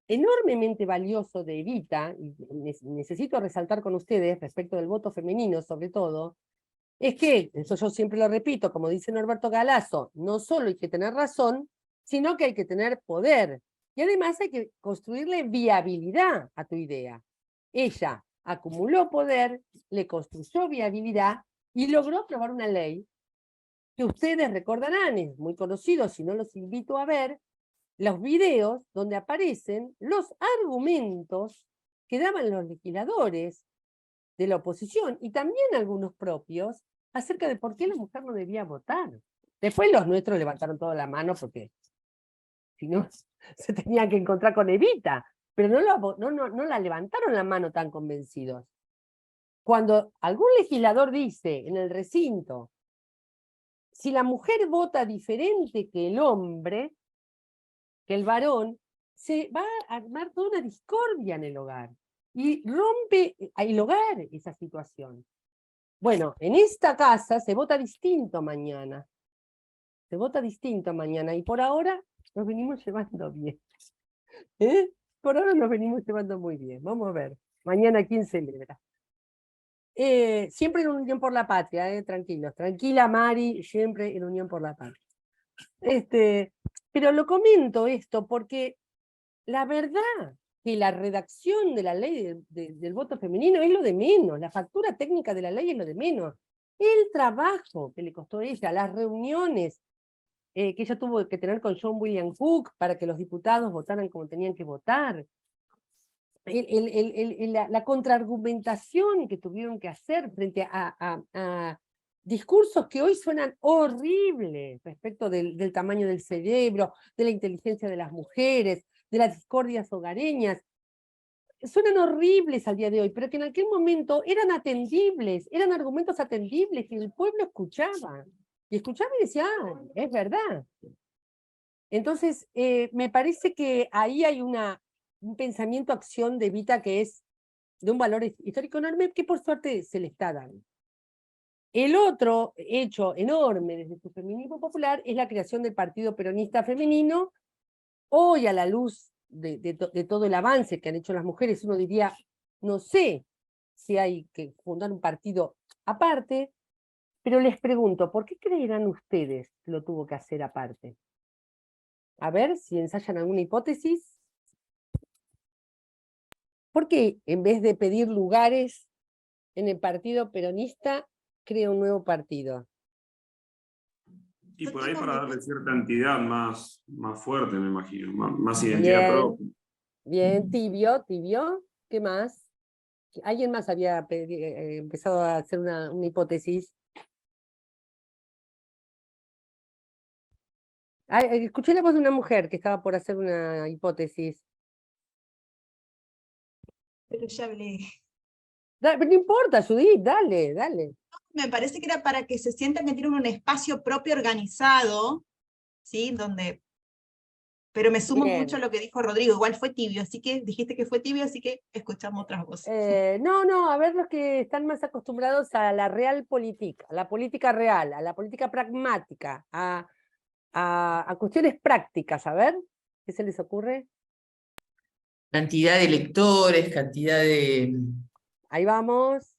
enormemente valioso de Evita, y necesito resaltar con ustedes respecto del voto femenino sobre todo, es que, eso yo siempre lo repito, como dice Norberto Galazo, no solo hay que tener razón, sino que hay que tener poder. Y además hay que construirle viabilidad a tu idea. Ella acumuló poder, le construyó viabilidad y logró aprobar una ley que ustedes recordarán, es muy conocido, si no los invito a ver, los videos donde aparecen los argumentos que daban los legisladores de la oposición y también algunos propios acerca de por qué la mujer no debía votar. Después los nuestros levantaron toda la mano porque si no se tenían que encontrar con Evita, pero no la levantaron la mano tan convencidos. Cuando algún legislador dice en el recinto, si la mujer vota diferente que el hombre, que el varón, se va a armar toda una discordia en el hogar y rompe el hogar esa situación. Bueno, en esta casa se vota distinto mañana. Se vota distinto mañana y por ahora nos venimos llevando bien. ¿Eh? Por ahora nos venimos llevando muy bien. Vamos a ver. Mañana quién celebra. Siempre en Unión por la Patria, tranquilos. Tranquila, Mari, siempre en Unión por la Patria. Pero lo comento esto porque la verdad que la redacción de la ley del voto femenino es lo de menos, la factura técnica de la ley es lo de menos. El trabajo que le costó a ella, las reuniones que ella tuvo que tener con John William Cook para que los diputados votaran como tenían que votar, la contraargumentación que tuvieron que hacer frente a discursos que hoy suenan horribles respecto del tamaño del cerebro, de la inteligencia de las mujeres, de las discordias hogareñas, suenan horribles al día de hoy, pero que en aquel momento eran atendibles, eran argumentos atendibles que el pueblo escuchaba. Y escuchaba y decía, ah, es verdad. Entonces, me parece que ahí hay un pensamiento-acción de Evita que es de un valor histórico enorme que por suerte se le está dando. El otro hecho enorme desde su feminismo popular es la creación del Partido Peronista Femenino. Hoy, a la luz de todo el avance que han hecho las mujeres, uno diría, no sé si hay que fundar un partido aparte, pero les pregunto, ¿por qué creerán ustedes que lo tuvo que hacer aparte? A ver si ensayan alguna hipótesis. ¿Por qué en vez de pedir lugares en el Partido Peronista, crea un nuevo partido? Y por ahí para darle cierta entidad más fuerte, me imagino, más identidad propia. Bien, tibio. ¿Qué más? ¿Alguien más había empezado a hacer una hipótesis? Escuché la voz de una mujer que estaba por hacer una hipótesis. Pero ya hablé. No importa, Judith, dale. Me parece que era para que se sientan que tienen un espacio propio organizado, ¿sí? Pero me sumo mucho a lo que dijo Rodrigo, igual fue tibio, así que dijiste que fue tibio, así que escuchamos otras voces. No, a ver los que están más acostumbrados a la real política, a la política real, a la política pragmática, a cuestiones prácticas, a ver, ¿qué se les ocurre? Cantidad de electores, cantidad de... Ahí vamos.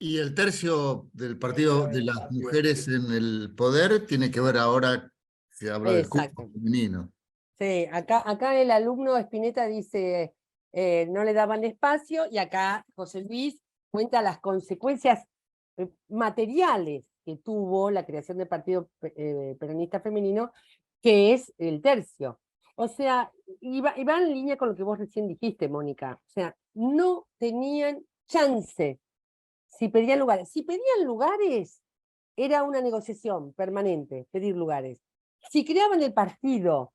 Y el tercio del partido de las mujeres en el poder tiene que ver ahora que habla del cupo femenino. Sí, acá el alumno Spinetta dice no le daban espacio, y acá José Luis cuenta las consecuencias materiales que tuvo la creación del Partido Peronista Femenino, que es el tercio. O sea, y va en línea con lo que vos recién dijiste, Mónica. O sea, no tenían chance si pedían lugares. Si pedían lugares, era una negociación permanente, pedir lugares. Si creaban el partido,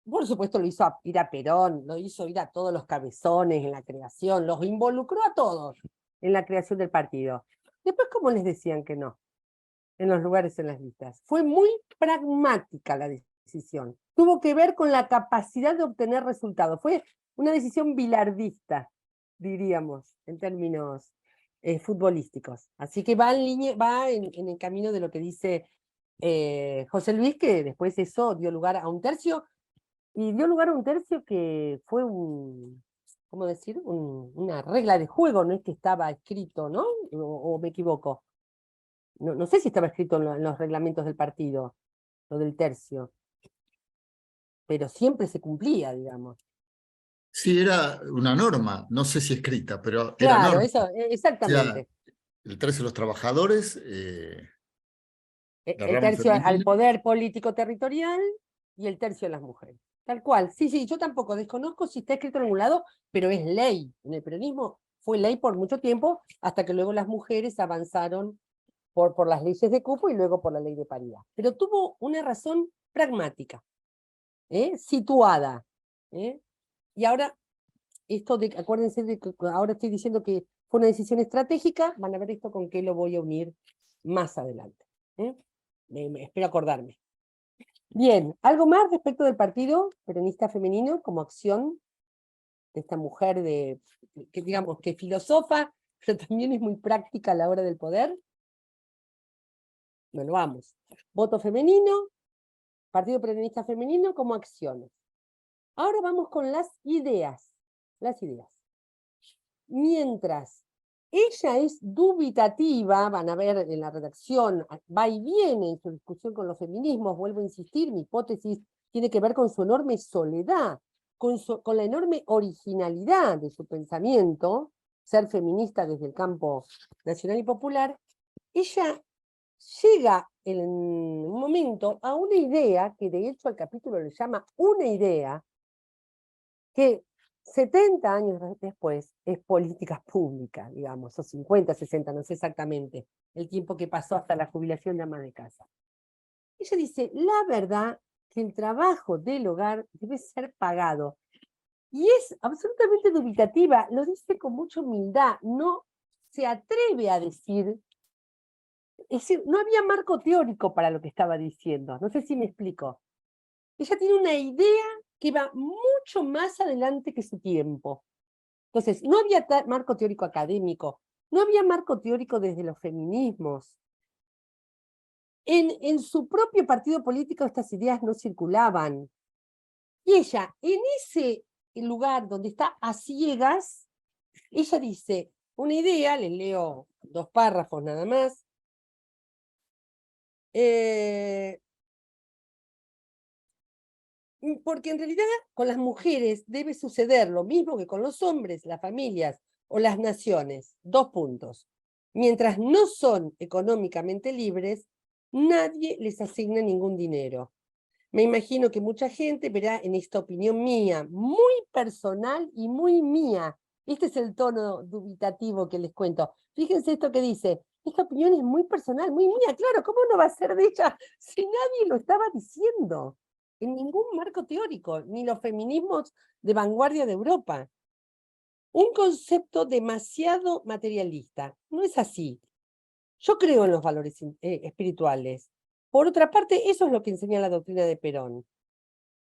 por supuesto lo hizo ir a Perón, lo hizo ir a todos los cabezones en la creación, los involucró a todos en la creación del partido. Después, ¿cómo les decían que no? En los lugares en las listas. Fue muy pragmática la decisión. Tuvo que ver con la capacidad de obtener resultados. Fue una decisión bilardista, diríamos, en términos futbolísticos. Así que va en el camino de lo que dice José Luis, que después eso dio lugar a un tercio, y dio lugar a un tercio que fue ¿cómo decir? Una regla de juego, no es que estaba escrito, ¿no? ¿O me equivoco? no sé si estaba escrito en los reglamentos del partido, lo del tercio, pero siempre se cumplía, digamos. Sí, era una norma, no sé si escrita, pero era Claro, norma. eso, O sea, exactamente. el tercio de los trabajadores, la El rama tercio al femenina. poder político territorial y el tercio a las mujeres. Tal cual. Sí, sí, yo tampoco desconozco si está escrito en algún lado, pero es ley. En el peronismo fue ley por mucho tiempo, hasta que luego las mujeres avanzaron por las leyes de cupo y luego por la ley de paridad. Pero tuvo una razón pragmática, situada. Y ahora, acuérdense de que ahora estoy diciendo que fue una decisión estratégica, van a ver esto con qué lo voy a unir más adelante. Espero acordarme. Bien, ¿algo más respecto del Partido Peronista Femenino como acción de esta mujer que digamos que filosofa, pero también es muy práctica a la hora del poder? Bueno, vamos. Voto femenino, Partido Peronista Femenino como acciones. Ahora vamos con las ideas. Las ideas. Mientras ella es dubitativa, van a ver en la redacción, va y viene en su discusión con los feminismos, vuelvo a insistir, mi hipótesis tiene que ver con su enorme soledad, con la enorme originalidad de su pensamiento, ser feminista desde el campo nacional y popular. Ella llega en un momento a una idea, que de hecho al capítulo le llama una idea, que 70 años después es política pública, digamos, o 50, 60, no sé exactamente, el tiempo que pasó hasta la jubilación de ama de casa. Ella dice, la verdad que el trabajo del hogar debe ser pagado. Y es absolutamente dubitativa, lo dice con mucha humildad, no se atreve a decir, es decir, no había marco teórico para lo que estaba diciendo, no sé si me explico. Ella tiene una idea que va mucho más adelante que su tiempo. Entonces, no había marco teórico académico, no había marco teórico desde los feminismos. En su propio partido político estas ideas no circulaban. Y ella, en ese lugar donde está a ciegas, ella dice una idea, les leo 2 párrafos nada más, porque en realidad con las mujeres debe suceder lo mismo que con los hombres, las familias o las naciones. 2 puntos. Mientras no son económicamente libres, nadie les asigna ningún dinero. Me imagino que mucha gente verá en esta opinión mía, muy personal y muy mía. Este es el tono dubitativo que les cuento. Fíjense esto que dice, esta opinión es muy personal, muy mía. Claro, ¿cómo no va a ser de ella si nadie lo estaba diciendo? En ningún marco teórico, ni los feminismos de vanguardia de Europa. Un concepto demasiado materialista. No es así. Yo creo en los valores espirituales. Por otra parte, eso es lo que enseña la doctrina de Perón.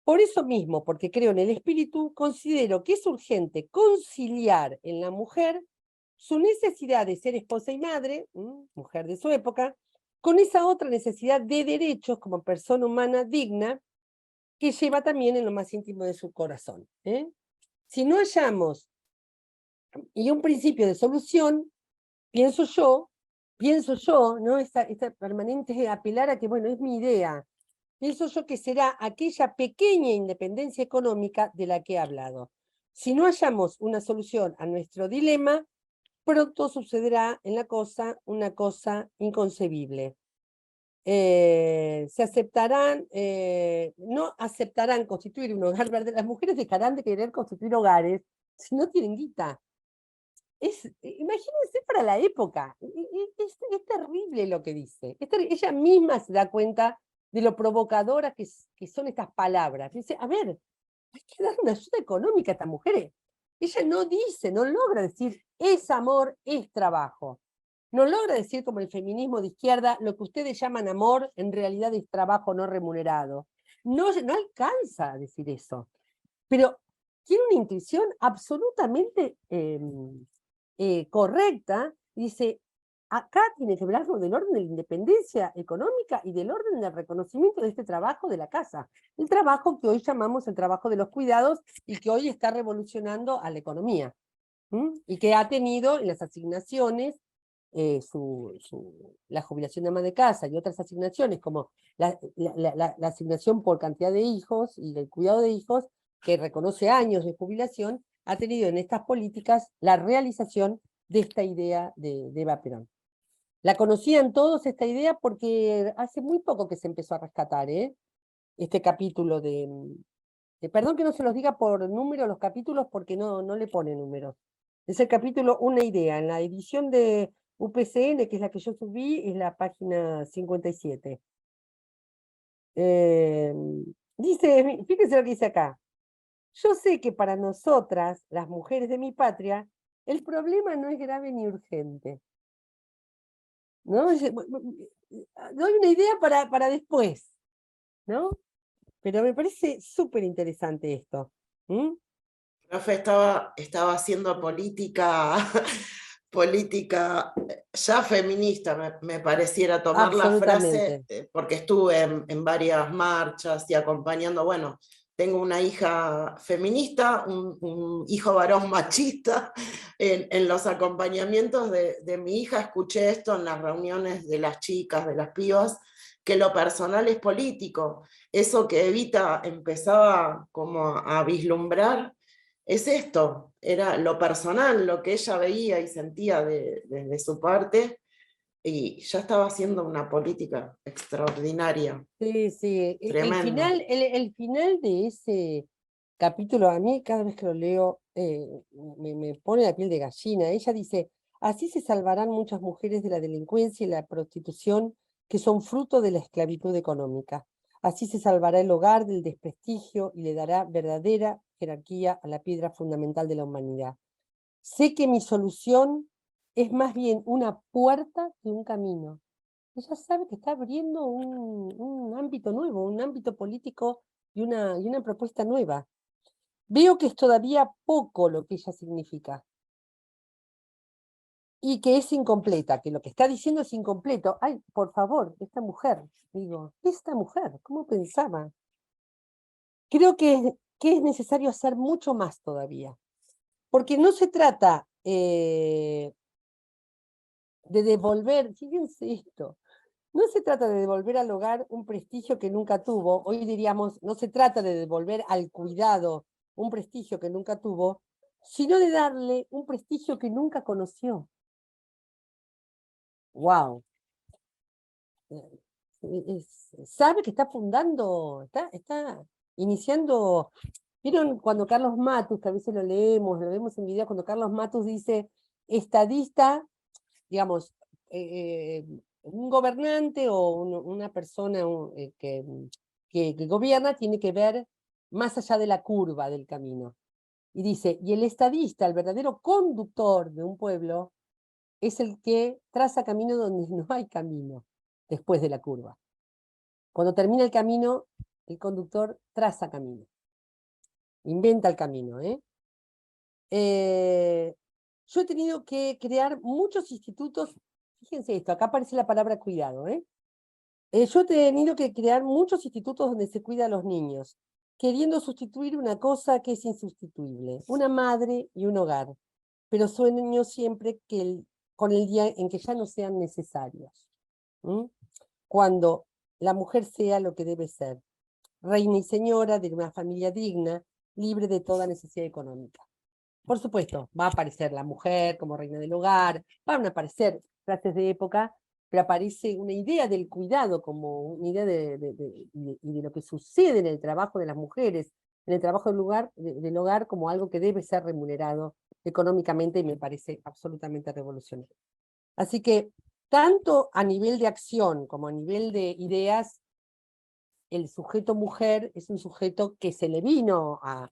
Por eso mismo, porque creo en el espíritu, considero que es urgente conciliar en la mujer su necesidad de ser esposa y madre, mujer de su época, con esa otra necesidad de derechos como persona humana digna, que lleva también en lo más íntimo de su corazón. Si no hallamos y un principio de solución, pienso yo, ¿no? Esta permanente apelar a que, bueno, es mi idea, pienso yo que será aquella pequeña independencia económica de la que he hablado. Si no hallamos una solución a nuestro dilema, pronto sucederá en la cosa una cosa inconcebible. No aceptarán constituir un hogar verde. Las mujeres dejarán de querer constituir hogares si no tienen guita. Imagínense para la época, es terrible lo que dice. Ella misma se da cuenta de lo provocadora que son estas palabras. Dice, a ver, hay que dar una ayuda económica a estas mujeres. Ella no dice, no logra decir, es amor, es trabajo. No logra decir, como el feminismo de izquierda, lo que ustedes llaman amor, en realidad es trabajo no remunerado. No alcanza a decir eso. Pero tiene una intuición absolutamente correcta. Dice, acá tiene que ver algo del orden de la independencia económica y del orden del reconocimiento de este trabajo de la casa. El trabajo que hoy llamamos el trabajo de los cuidados y que hoy está revolucionando a la economía. Y que ha tenido en las asignaciones la jubilación de ama de casa y otras asignaciones, como la asignación por cantidad de hijos y el cuidado de hijos, que reconoce años de jubilación, ha tenido en estas políticas la realización de esta idea de Eva Perón. La conocían todos esta idea porque hace muy poco que se empezó a rescatar, este capítulo perdón que no se los diga por número los capítulos porque no le pone números. Es el capítulo Una idea. En la edición de UPCN, que es la que yo subí, es la página 57. Dice, fíjense lo que dice acá. Yo sé que para nosotras, las mujeres de mi patria, el problema no es grave ni urgente. ¿No? Doy una idea para después, ¿no? Pero me parece súper interesante esto. Profe, estaba haciendo política ya feminista, me pareciera tomar la frase, porque estuve en varias marchas y acompañando, bueno, tengo una hija feminista, un hijo varón machista. En los acompañamientos de mi hija escuché esto en las reuniones de las chicas, de las pibas, que lo personal es político. Eso que Evita empezaba como a vislumbrar, es esto, era lo personal, lo que ella veía y sentía desde su parte, y ya estaba haciendo una política extraordinaria. Sí. Tremendo. El final de ese capítulo, a mí cada vez que lo leo, me pone la piel de gallina. Ella dice, así se salvarán muchas mujeres de la delincuencia y la prostitución que son fruto de la esclavitud económica. Así se salvará el hogar del desprestigio y le dará verdadera jerarquía a la piedra fundamental de la humanidad. Sé que mi solución es más bien una puerta que un camino. Ella sabe que está abriendo un ámbito nuevo, un ámbito político y una propuesta nueva. Veo que es todavía poco lo que ella significa. Y que es incompleta, que lo que está diciendo es incompleto. Ay, por favor, esta mujer, ¿cómo pensaba? Creo que es necesario hacer mucho más todavía. Porque no se trata de devolver, fíjense esto, no se trata de devolver al hogar un prestigio que nunca tuvo, hoy diríamos, no se trata de devolver al cuidado un prestigio que nunca tuvo, sino de darle un prestigio que nunca conoció. ¡Wow! Sabe que está fundando, está iniciando. ¿Vieron cuando Carlos Matus, que a veces lo vemos en videos, cuando Carlos Matus dice, estadista, digamos, un gobernante o una persona que gobierna tiene que ver más allá de la curva del camino. Y dice, y el estadista, el verdadero conductor de un pueblo, es el que traza camino donde no hay camino después de la curva. Cuando termina el camino, el conductor traza camino. Inventa el camino, yo he tenido que crear muchos institutos, fíjense esto, acá aparece la palabra cuidado, yo he tenido que crear muchos institutos donde se cuida a los niños, queriendo sustituir una cosa que es insustituible, una madre y un hogar, pero sueño siempre con el día en que ya no sean necesarios. Cuando la mujer sea lo que debe ser, reina y señora de una familia digna, libre de toda necesidad económica. Por supuesto, va a aparecer la mujer como reina del hogar, van a aparecer frases de época, pero aparece una idea del cuidado como una idea de lo que sucede en el trabajo de las mujeres, en el trabajo del hogar como algo que debe ser remunerado económicamente, y me parece absolutamente revolucionario. Así que, tanto a nivel de acción como a nivel de ideas, el sujeto mujer es un sujeto que se le vino a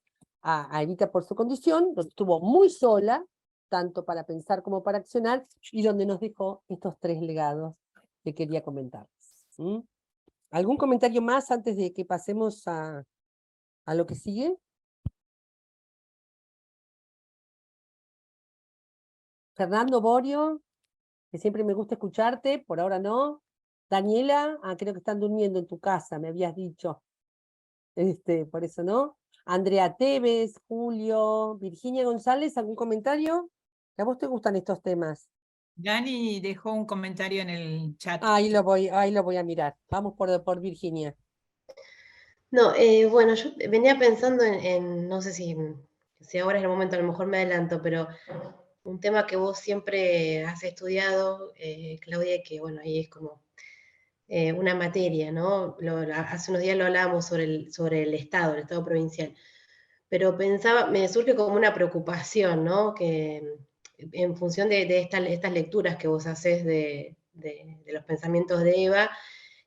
Evita por su condición, donde estuvo muy sola, tanto para pensar como para accionar, y donde nos dejó estos 3 legados que quería comentarles. ¿Algún comentario más antes de que pasemos a lo que sigue? Fernando Borio, que siempre me gusta escucharte, por ahora no. Daniela, creo que están durmiendo en tu casa, me habías dicho. Por eso no. Andrea Tevez, Julio, Virginia González, ¿algún comentario? ¿A vos te gustan estos temas? Dani dejó un comentario en el chat. Ahí lo voy a mirar. Vamos por Virginia. No, bueno, yo venía pensando no sé si ahora es el momento, a lo mejor me adelanto, pero un tema que vos siempre has estudiado, Claudia, que bueno, ahí es como una materia, ¿no? Hace unos días lo hablábamos sobre el Estado provincial, pero pensaba, me surge como una preocupación, ¿no? Que en función de estas lecturas que vos haces de los pensamientos de Eva,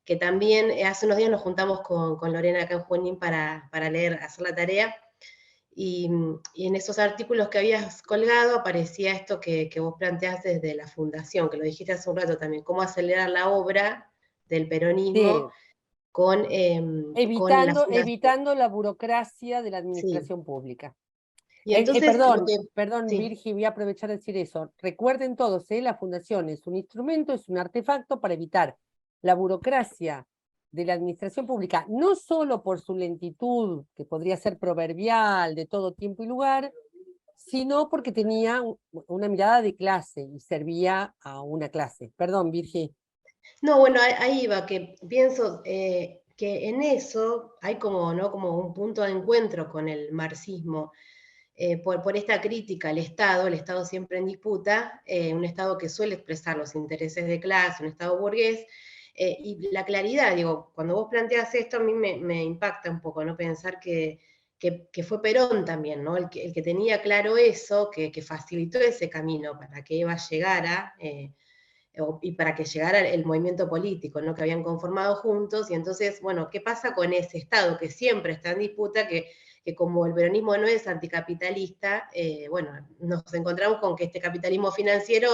que también hace unos días nos juntamos con Lorena acá en Junín para leer, hacer la tarea, y en esos artículos que habías colgado aparecía esto que vos planteás desde la fundación, que lo dijiste hace un rato también, cómo acelerar la obra del peronismo con la fundación. Evitando la burocracia de la Sí. administración pública. Y entonces, Perdón, sí. Virgi, voy a aprovechar de decir eso. Recuerden todos, la fundación es un instrumento, es un artefacto para evitar la burocracia de la administración pública, no solo por su lentitud, que podría ser proverbial de todo tiempo y lugar, sino porque tenía una mirada de clase y servía a una clase. Perdón, Virgi. No, bueno, ahí va, que pienso que en eso hay como, ¿no? como un punto de encuentro con el marxismo, por esta crítica al Estado, el Estado siempre en disputa, un Estado que suele expresar los intereses de clase, un Estado burgués, y la claridad, digo, cuando vos planteas esto a mí me impacta un poco, ¿no? Pensar que fue Perón también, ¿no? El que tenía claro eso, que facilitó ese camino para que Eva llegara, y para que llegara el movimiento político, ¿no? Que habían conformado juntos, y entonces, bueno, ¿qué pasa con ese Estado que siempre está en disputa, que como el peronismo no es anticapitalista, bueno, nos encontramos con que este capitalismo financiero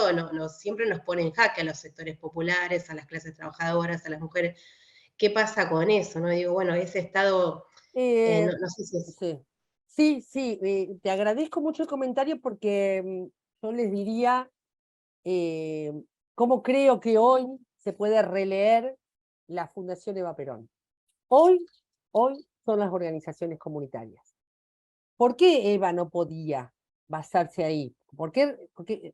siempre nos pone en jaque a los sectores populares, a las clases trabajadoras, a las mujeres? ¿Qué pasa con eso? ¿No? Digo, bueno, ese Estado, no sé si es... Sí, te agradezco mucho el comentario porque yo les diría cómo creo que hoy se puede releer la Fundación Eva Perón. Hoy son las organizaciones comunitarias. ¿Por qué Eva no podía basarse ahí? Porque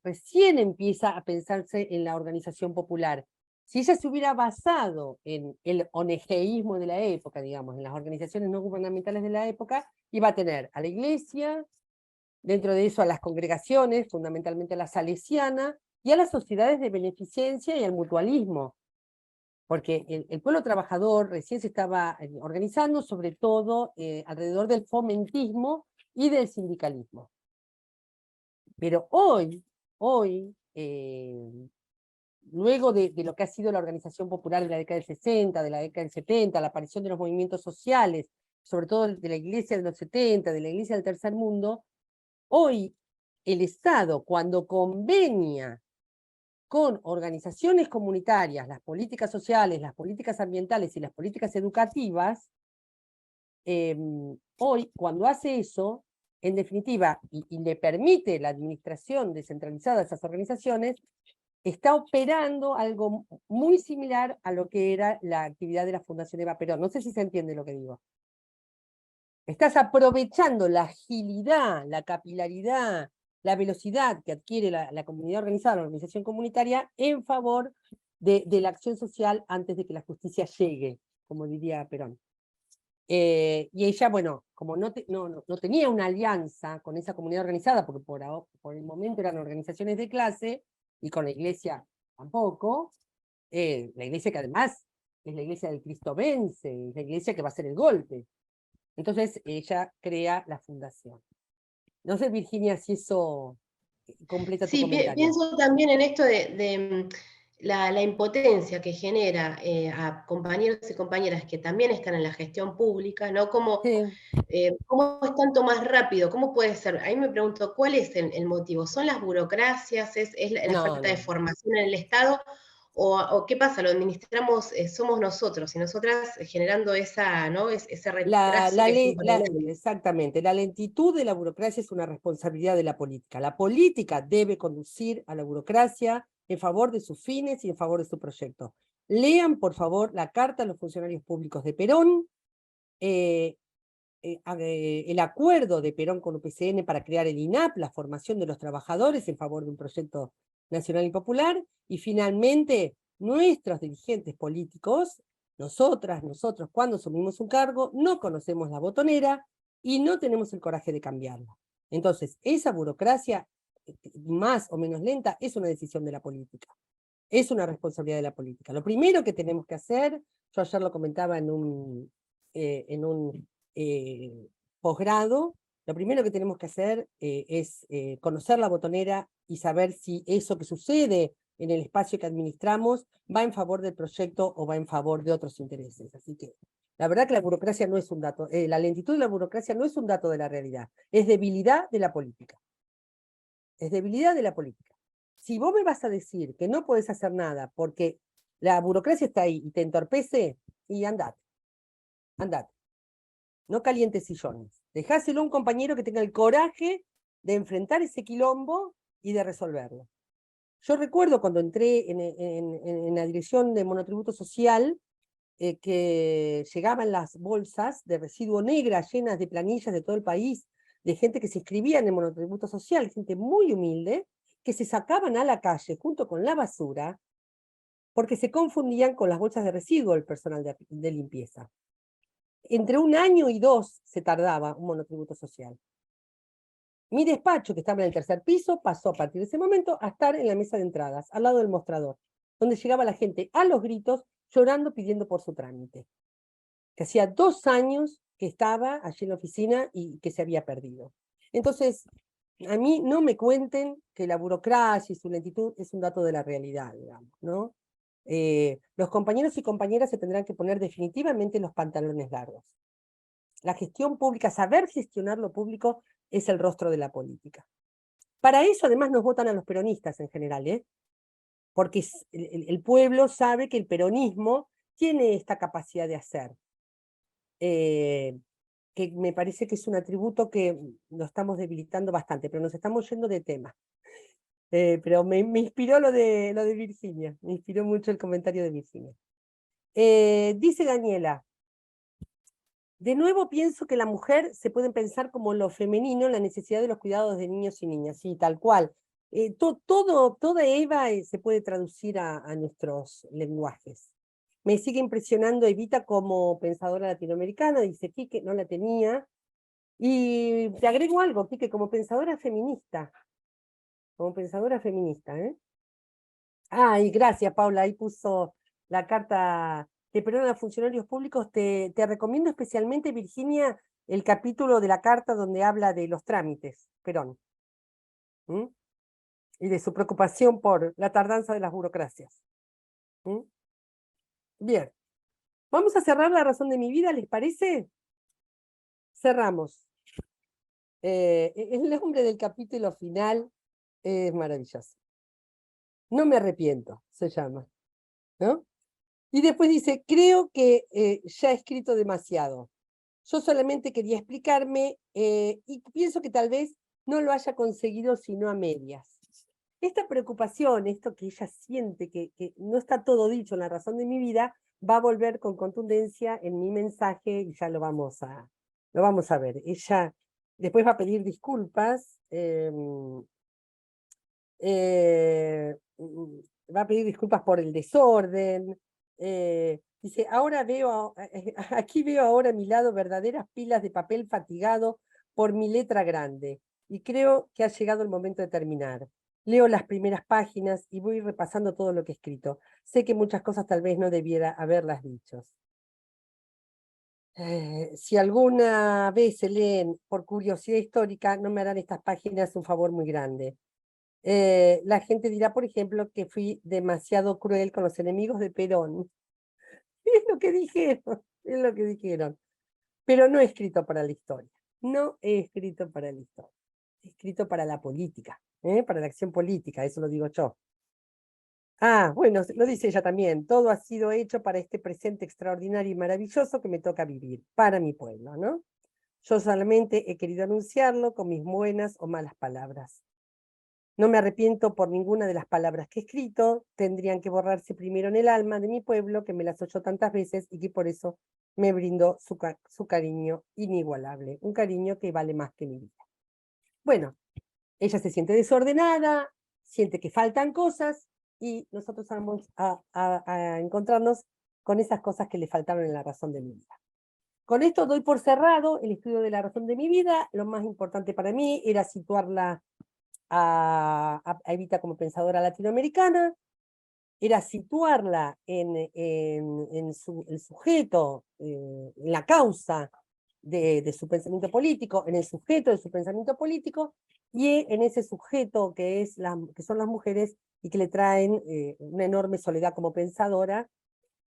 recién empieza a pensarse en la organización popular. Si ella se hubiera basado en el ONGismo de la época, digamos, en las organizaciones no gubernamentales de la época, iba a tener a la iglesia, dentro de eso a las congregaciones, fundamentalmente a la salesiana, y a las sociedades de beneficencia y al mutualismo. Porque el pueblo trabajador recién se estaba organizando, sobre todo alrededor del fomentismo y del sindicalismo. Pero hoy luego de lo que ha sido la organización popular de la década del 60, de la década del 70, la aparición de los movimientos sociales, sobre todo de la iglesia de los 70, de la iglesia del tercer mundo, hoy el Estado, cuando convenia con organizaciones comunitarias, las políticas sociales, las políticas ambientales y las políticas educativas, hoy cuando hace eso, en definitiva, y le permite la administración descentralizada de esas organizaciones, está operando algo muy similar a lo que era la actividad de la Fundación Eva Perón. No sé si se entiende lo que digo. Estás aprovechando la agilidad, la capilaridad, la velocidad que adquiere la comunidad organizada, la organización comunitaria, en favor de la acción social antes de que la justicia llegue, como diría Perón. Y ella, bueno, como no tenía una alianza con esa comunidad organizada, porque por el momento eran organizaciones de clase, y con la iglesia tampoco, la iglesia que además es la iglesia del Cristo vence, es la iglesia que va a hacer el golpe. Entonces ella crea la fundación. No sé, Virginia, si eso completa tu comentario. Pienso también en esto de la impotencia que genera a compañeros y compañeras que también están en la gestión pública, ¿no? ¿Cómo es tanto más rápido? ¿Cómo puede ser? Ahí me pregunto, ¿cuál es el motivo? ¿Son las burocracias? ¿Es la falta de formación en el Estado? ¿O qué pasa? ¿Lo administramos, somos nosotros y nosotras generando ese retraso? Exactamente, la lentitud de la burocracia es una responsabilidad de la política. La política debe conducir a la burocracia en favor de sus fines y en favor de su proyecto. Lean, por favor, la carta a los funcionarios públicos de Perón, el acuerdo de Perón con UPCN para crear el INAP, la formación de los trabajadores en favor de un proyecto nacional y popular, y finalmente nuestros dirigentes políticos, nosotros, cuando asumimos un cargo, no conocemos la botonera y no tenemos el coraje de cambiarla. Entonces, esa burocracia, más o menos lenta, es una decisión de la política. Es una responsabilidad de la política. Lo primero que tenemos que hacer, yo ayer lo comentaba en un posgrado, lo primero que tenemos que hacer es conocer la botonera y saber si eso que sucede en el espacio que administramos va en favor del proyecto o va en favor de otros intereses. Así que la verdad que la burocracia no es un dato, la lentitud de la burocracia no es un dato de la realidad, es debilidad de la política. Es debilidad de la política. Si vos me vas a decir que no podés hacer nada porque la burocracia está ahí y te entorpece, y andate. Andate. No calientes sillones. Dejáselo a un compañero que tenga el coraje de enfrentar ese quilombo y de resolverlo. Yo recuerdo cuando entré en la dirección de monotributo social, que llegaban las bolsas de residuo negra llenas de planillas de todo el país, de gente que se inscribía en el monotributo social, gente muy humilde, que se sacaban a la calle junto con la basura, porque se confundían con las bolsas de residuo el personal de limpieza. Entre 1 año y 2 se tardaba un monotributo social. Mi despacho, que estaba en el 3er piso, pasó a partir de ese momento a estar en la mesa de entradas, al lado del mostrador, donde llegaba la gente a los gritos, llorando, pidiendo por su trámite. Que hacía 2 años que estaba allí en la oficina y que se había perdido. Entonces, a mí no me cuenten que la burocracia y su lentitud es un dato de la realidad, digamos, ¿no? Los compañeros y compañeras se tendrán que poner definitivamente los pantalones largos. La gestión pública, saber gestionar lo público, es el rostro de la política. Para eso, además, nos votan a los peronistas en general, porque el pueblo sabe que el peronismo tiene esta capacidad de hacer. Que me parece que es un atributo que lo estamos debilitando bastante, pero nos estamos yendo de tema. Pero me inspiró lo de Virginia, me inspiró mucho el comentario de Virginia. Dice Daniela, de nuevo pienso que la mujer se puede pensar como lo femenino en la necesidad de los cuidados de niños y niñas, sí, tal cual. Toda Eva se puede traducir a nuestros lenguajes. Me sigue impresionando Evita como pensadora latinoamericana, dice Quique, no la tenía. Y te agrego algo, Quique, como pensadora feminista. Como pensadora feminista, Ay, gracias, Paula, ahí puso la carta de Perón a funcionarios públicos. Te recomiendo especialmente, Virginia, el capítulo de la carta donde habla de los trámites, Perón. Y de su preocupación por la tardanza de las burocracias. Bien. Vamos a cerrar la razón de mi vida, ¿les parece? Cerramos. El nombre del capítulo final es maravilloso. No me arrepiento, se llama, ¿no? Y después dice, creo que ya he escrito demasiado. Yo solamente quería explicarme y pienso que tal vez no lo haya conseguido sino a medias. Esta preocupación, esto que ella siente que no está todo dicho en la razón de mi vida, va a volver con contundencia en mi mensaje y ya lo vamos a ver. Ella después va a pedir disculpas, va a pedir disculpas por el desorden. Dice, aquí veo ahora a mi lado verdaderas pilas de papel fatigado por mi letra grande y creo que ha llegado el momento de terminar. Leo las primeras páginas y voy repasando todo lo que he escrito. Sé que muchas cosas tal vez no debiera haberlas dicho. Si alguna vez se leen por curiosidad histórica, no me harán estas páginas un favor muy grande. La gente dirá, por ejemplo, que fui demasiado cruel con los enemigos de Perón. Es lo que dijeron, es lo que dijeron. Pero no he escrito para la historia. No he escrito para la historia. He escrito para la política, para la acción política, eso lo digo yo. Ah, bueno, lo dice ella también. Todo ha sido hecho para este presente extraordinario y maravilloso que me toca vivir, para mi pueblo, ¿no? Yo solamente he querido anunciarlo con mis buenas o malas palabras. No me arrepiento por ninguna de las palabras que he escrito, tendrían que borrarse primero en el alma de mi pueblo, que me las oyó tantas veces y que por eso me brindó su cariño inigualable, un cariño que vale más que mi vida. Bueno, ella se siente desordenada, siente que faltan cosas y nosotros vamos a encontrarnos con esas cosas que le faltaron en la razón de mi vida. Con esto doy por cerrado el estudio de la razón de mi vida. Lo más importante para mí era situarla a Evita como pensadora latinoamericana, era situarla en el sujeto, en la causa de su pensamiento político, en el sujeto de su pensamiento político, y en ese sujeto que son las mujeres y que le traen una enorme soledad como pensadora,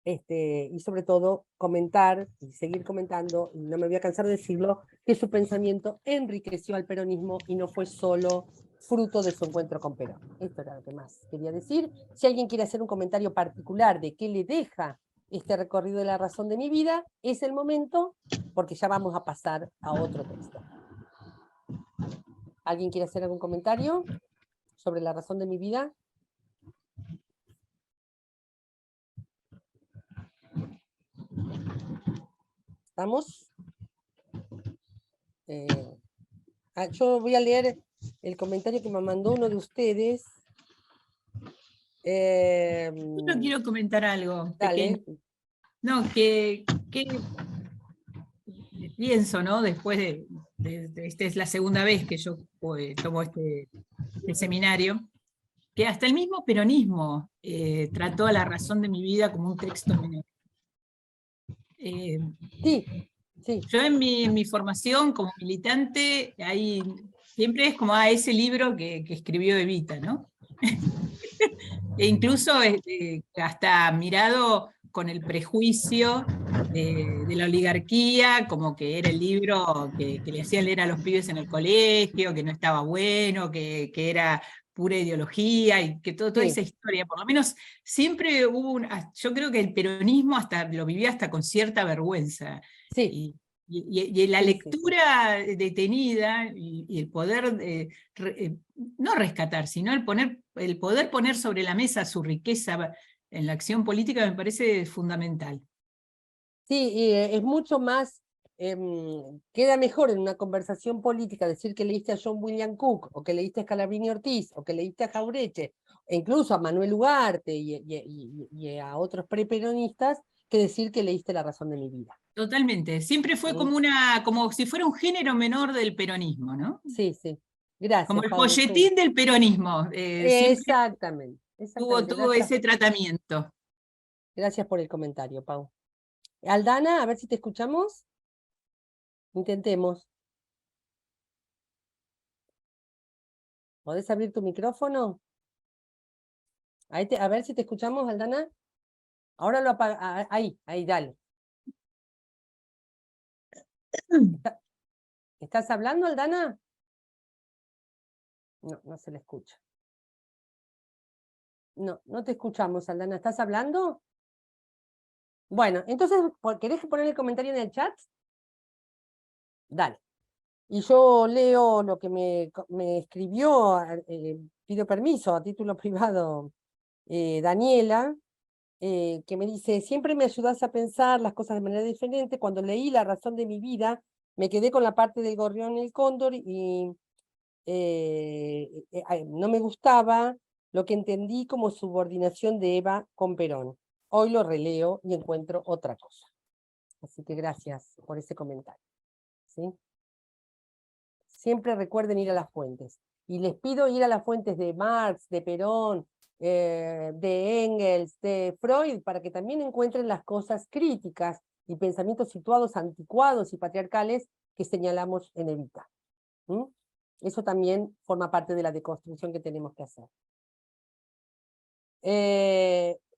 y sobre todo comentar y seguir comentando, y no me voy a cansar de decirlo, que su pensamiento enriqueció al peronismo y no fue solo fruto de su encuentro con Perón. Esto era lo que más quería decir. Si alguien quiere hacer un comentario particular de qué le deja este recorrido de la razón de mi vida, es el momento, porque ya vamos a pasar a otro texto. ¿Alguien quiere hacer algún comentario sobre la razón de mi vida? ¿Estamos? Yo voy a leer el comentario que me mandó uno de ustedes. Yo no quiero comentar algo pequeño. No, que pienso, ¿no? Después esta es la segunda vez que yo tomo este seminario, que hasta el mismo peronismo trató a la razón de mi vida como un texto menor. Sí. Yo en mi formación como militante, ahí siempre es como ese libro que escribió Evita, ¿no? E incluso hasta mirado con el prejuicio de la oligarquía, como que era el libro que le hacían leer a los pibes en el colegio, que no estaba bueno, que era pura ideología, y que toda esa historia, por lo menos siempre hubo yo creo que el peronismo lo vivía hasta con cierta vergüenza. Sí. Y la lectura detenida y el poder, no rescatar, sino el poder poner sobre la mesa su riqueza en la acción política me parece fundamental. Sí, y es mucho más, queda mejor en una conversación política decir que leíste a John William Cook, o que leíste a Scalabrini Ortiz, o que leíste a Jauretche, e incluso a Manuel Ugarte y a otros preperonistas, que decir que leíste La razón de mi vida. Totalmente, siempre fue como si fuera un género menor del peronismo, ¿no? Sí, sí. Gracias, como el Pablo, folletín del peronismo. Exactamente. Tuvo ese tratamiento. Gracias por el comentario, Pau. Aldana, a ver si te escuchamos. Intentemos. ¿Podés abrir tu micrófono? A ver si te escuchamos, Aldana. Ahora lo apaga. Ahí, dale. ¿Estás hablando, Aldana? No, no se le escucha. No, no te escuchamos, Aldana. ¿Estás hablando? Bueno, entonces, ¿querés poner el comentario en el chat? Dale. Y yo leo lo que me escribió, pido permiso a título privado, Daniela, que me dice: siempre me ayudas a pensar las cosas de manera diferente. Cuando leí La razón de mi vida, me quedé con la parte del gorrión y el cóndor y no me gustaba lo que entendí como subordinación de Eva con Perón. Hoy lo releo y encuentro otra cosa. Así que gracias por ese comentario. ¿Sí? Siempre recuerden ir a las fuentes. Y les pido ir a las fuentes de Marx, de Perón, de Engels, de Freud, para que también encuentren las cosas críticas y pensamientos situados, anticuados y patriarcales que señalamos en Evita. Eso también forma parte de la deconstrucción que tenemos que hacer.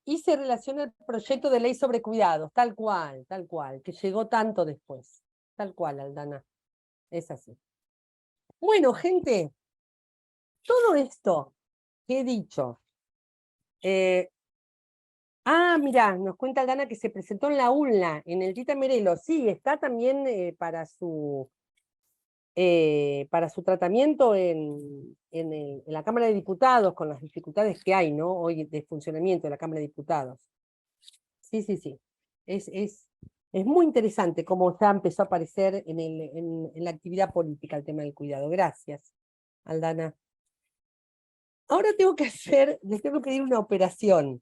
Y se relaciona el proyecto de ley sobre cuidados, tal cual, que llegó tanto después. Tal cual, Aldana. Es así. Bueno, gente, todo esto que he dicho. Mirá, nos cuenta Aldana que se presentó en la UNLA, en el Tita Merelo. Sí, está también para su tratamiento en la Cámara de Diputados, con las dificultades que hay, ¿no? Hoy de funcionamiento de la Cámara de Diputados. Sí, sí, sí. Es muy interesante cómo ya empezó a aparecer en la actividad política el tema del cuidado. Gracias, Aldana. ahora les tengo que pedir una operación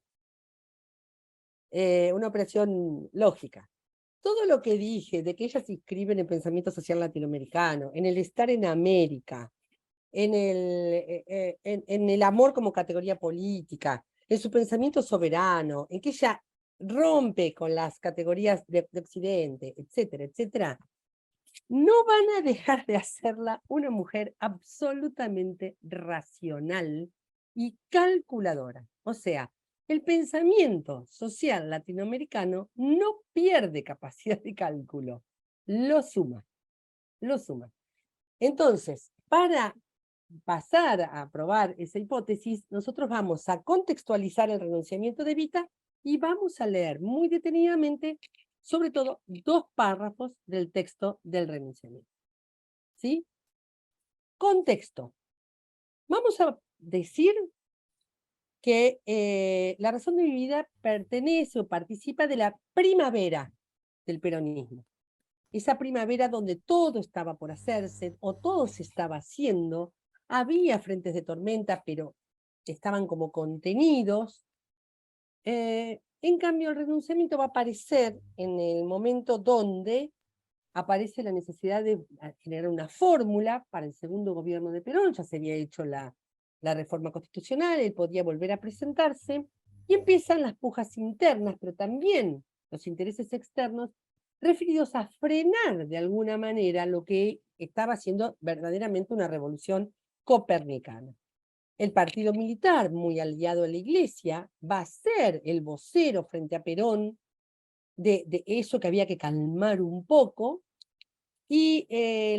lógica. Todo lo que dije de que ellas se inscriben en el pensamiento social latinoamericano, en el estar en América, en el amor como categoría política, en su pensamiento soberano, en que ella rompe con las categorías de Occidente, etcétera, etcétera, no van a dejar de hacerla una mujer absolutamente racional y calculadora. O sea, el pensamiento social latinoamericano no pierde capacidad de cálculo, lo suma, lo suma. Entonces, para pasar a probar esa hipótesis, nosotros vamos a contextualizar el renunciamiento de Evita y vamos a leer muy detenidamente, sobre todo, 2 párrafos del texto del renunciamiento. ¿Sí? Contexto. Vamos a decir que la razón de mi vida pertenece o participa de la primavera del peronismo. Esa primavera donde todo estaba por hacerse o todo se estaba haciendo. Había frentes de tormenta, pero estaban como contenidos. En cambio, el renunciamiento va a aparecer en el momento donde aparece la necesidad de generar una fórmula para el segundo gobierno de Perón. Ya se había hecho la reforma constitucional, él podía volver a presentarse, y empiezan las pujas internas, pero también los intereses externos, referidos a frenar de alguna manera lo que estaba siendo verdaderamente una revolución copernicana. El partido militar, muy aliado a la Iglesia, va a ser el vocero frente a Perón de eso que había que calmar un poco, y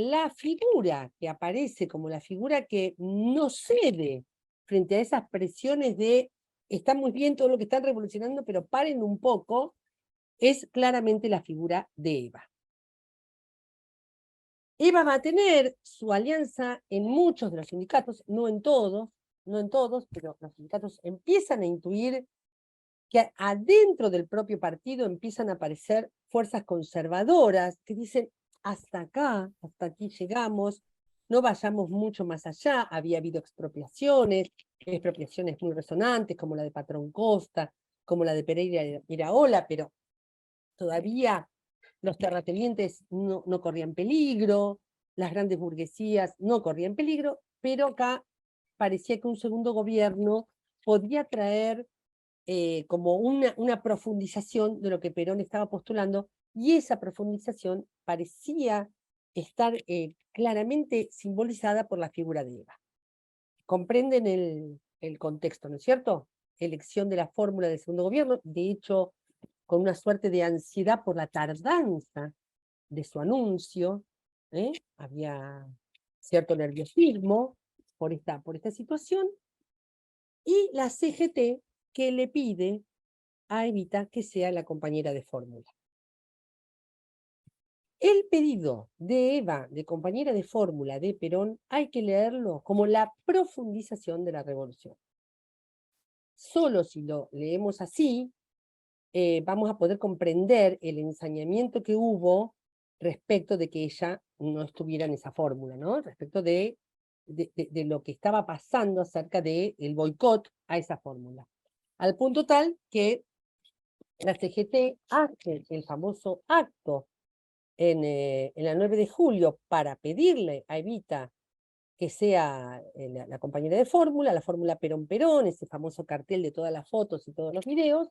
la figura que aparece como la figura que no cede frente a esas presiones de está muy bien todo lo que están revolucionando, pero paren un poco, es claramente la figura de Eva. Eva va a tener su alianza en muchos de los sindicatos, no en todos, pero los sindicatos empiezan a intuir que adentro del propio partido empiezan a aparecer fuerzas conservadoras que dicen, hasta acá, hasta aquí llegamos, no vayamos mucho más allá. Había habido expropiaciones muy resonantes, como la de Patrón Costa, como la de Pereira Iraola, pero todavía los terratenientes no corrían peligro, las grandes burguesías no corrían peligro, pero acá parecía que un segundo gobierno podía traer como una profundización de lo que Perón estaba postulando, y esa profundización parecía estar claramente simbolizada por la figura de Eva. ¿Comprenden el contexto, no es cierto? Elección de la fórmula del segundo gobierno, de hecho, con una suerte de ansiedad por la tardanza de su anuncio, había cierto nerviosismo por esta situación, y la CGT que le pide a Evita que sea la compañera de fórmula. El pedido de Eva de compañera de fórmula de Perón hay que leerlo como la profundización de la revolución. Solo si lo leemos así, vamos a poder comprender el ensañamiento que hubo respecto de que ella no estuviera en esa fórmula, ¿no? Respecto de lo que estaba pasando acerca del boicot a esa fórmula. Al punto tal que la CGT hace el famoso acto en la 9 de julio para pedirle a Evita que sea la compañera de fórmula, la fórmula Perón-Perón, ese famoso cartel de todas las fotos y todos los videos,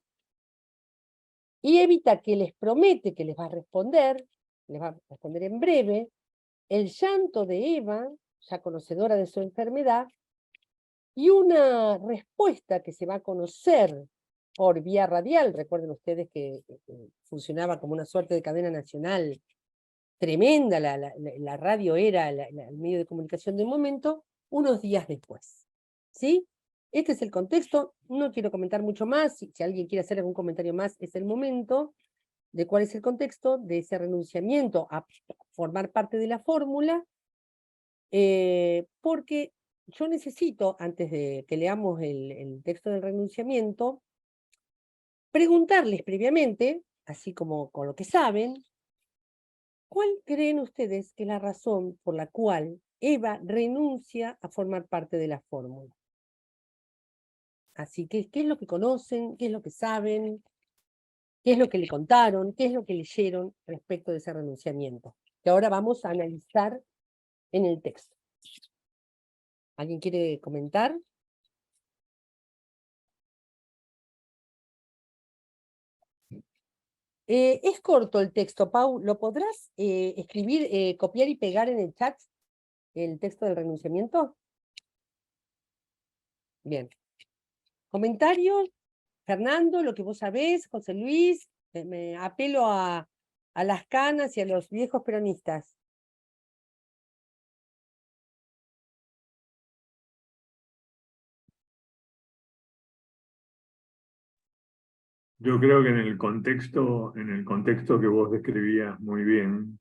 y Evita, que les promete que les va a responder en breve. El llanto de Eva, ya conocedora de su enfermedad, y una respuesta que se va a conocer por vía radial. Recuerden ustedes que funcionaba como una suerte de cadena nacional tremenda, la radio era el medio de comunicación del momento, unos días después. ¿Sí? Este es el contexto, no quiero comentar mucho más, si alguien quiere hacer algún comentario más, es el momento de cuál es el contexto de ese renunciamiento a formar parte de la fórmula, porque yo necesito, antes de que leamos el texto del renunciamiento, preguntarles previamente, así como con lo que saben, ¿cuál creen ustedes que es la razón por la cual Eva renuncia a formar parte de la fórmula? Así que, ¿qué es lo que conocen? ¿Qué es lo que saben? ¿Qué es lo que le contaron? ¿Qué es lo que leyeron respecto de ese renunciamiento? Que ahora vamos a analizar en el texto. ¿Alguien quiere comentar? Es corto el texto, Pau. ¿Lo podrás escribir, copiar y pegar en el chat el texto del renunciamiento? Bien. ¿Comentarios? Fernando, lo que vos sabés, José Luis, me apelo a las canas y a los viejos peronistas. Yo creo que en el contexto que vos describías muy bien,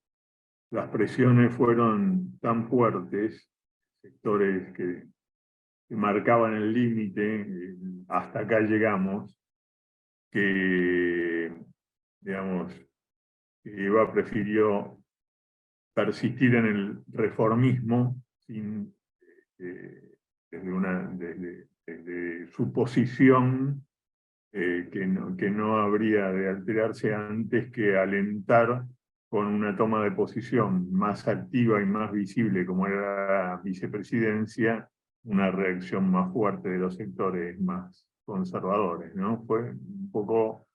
las presiones fueron tan fuertes, sectores que marcaban el límite, hasta acá llegamos, que, digamos, Eva prefirió persistir en el reformismo sin, desde su posición, que no habría de alterarse antes que alentar con una toma de posición más activa y más visible, como era la vicepresidencia, una reacción más fuerte de los sectores más conservadores, ¿no? Fue un poco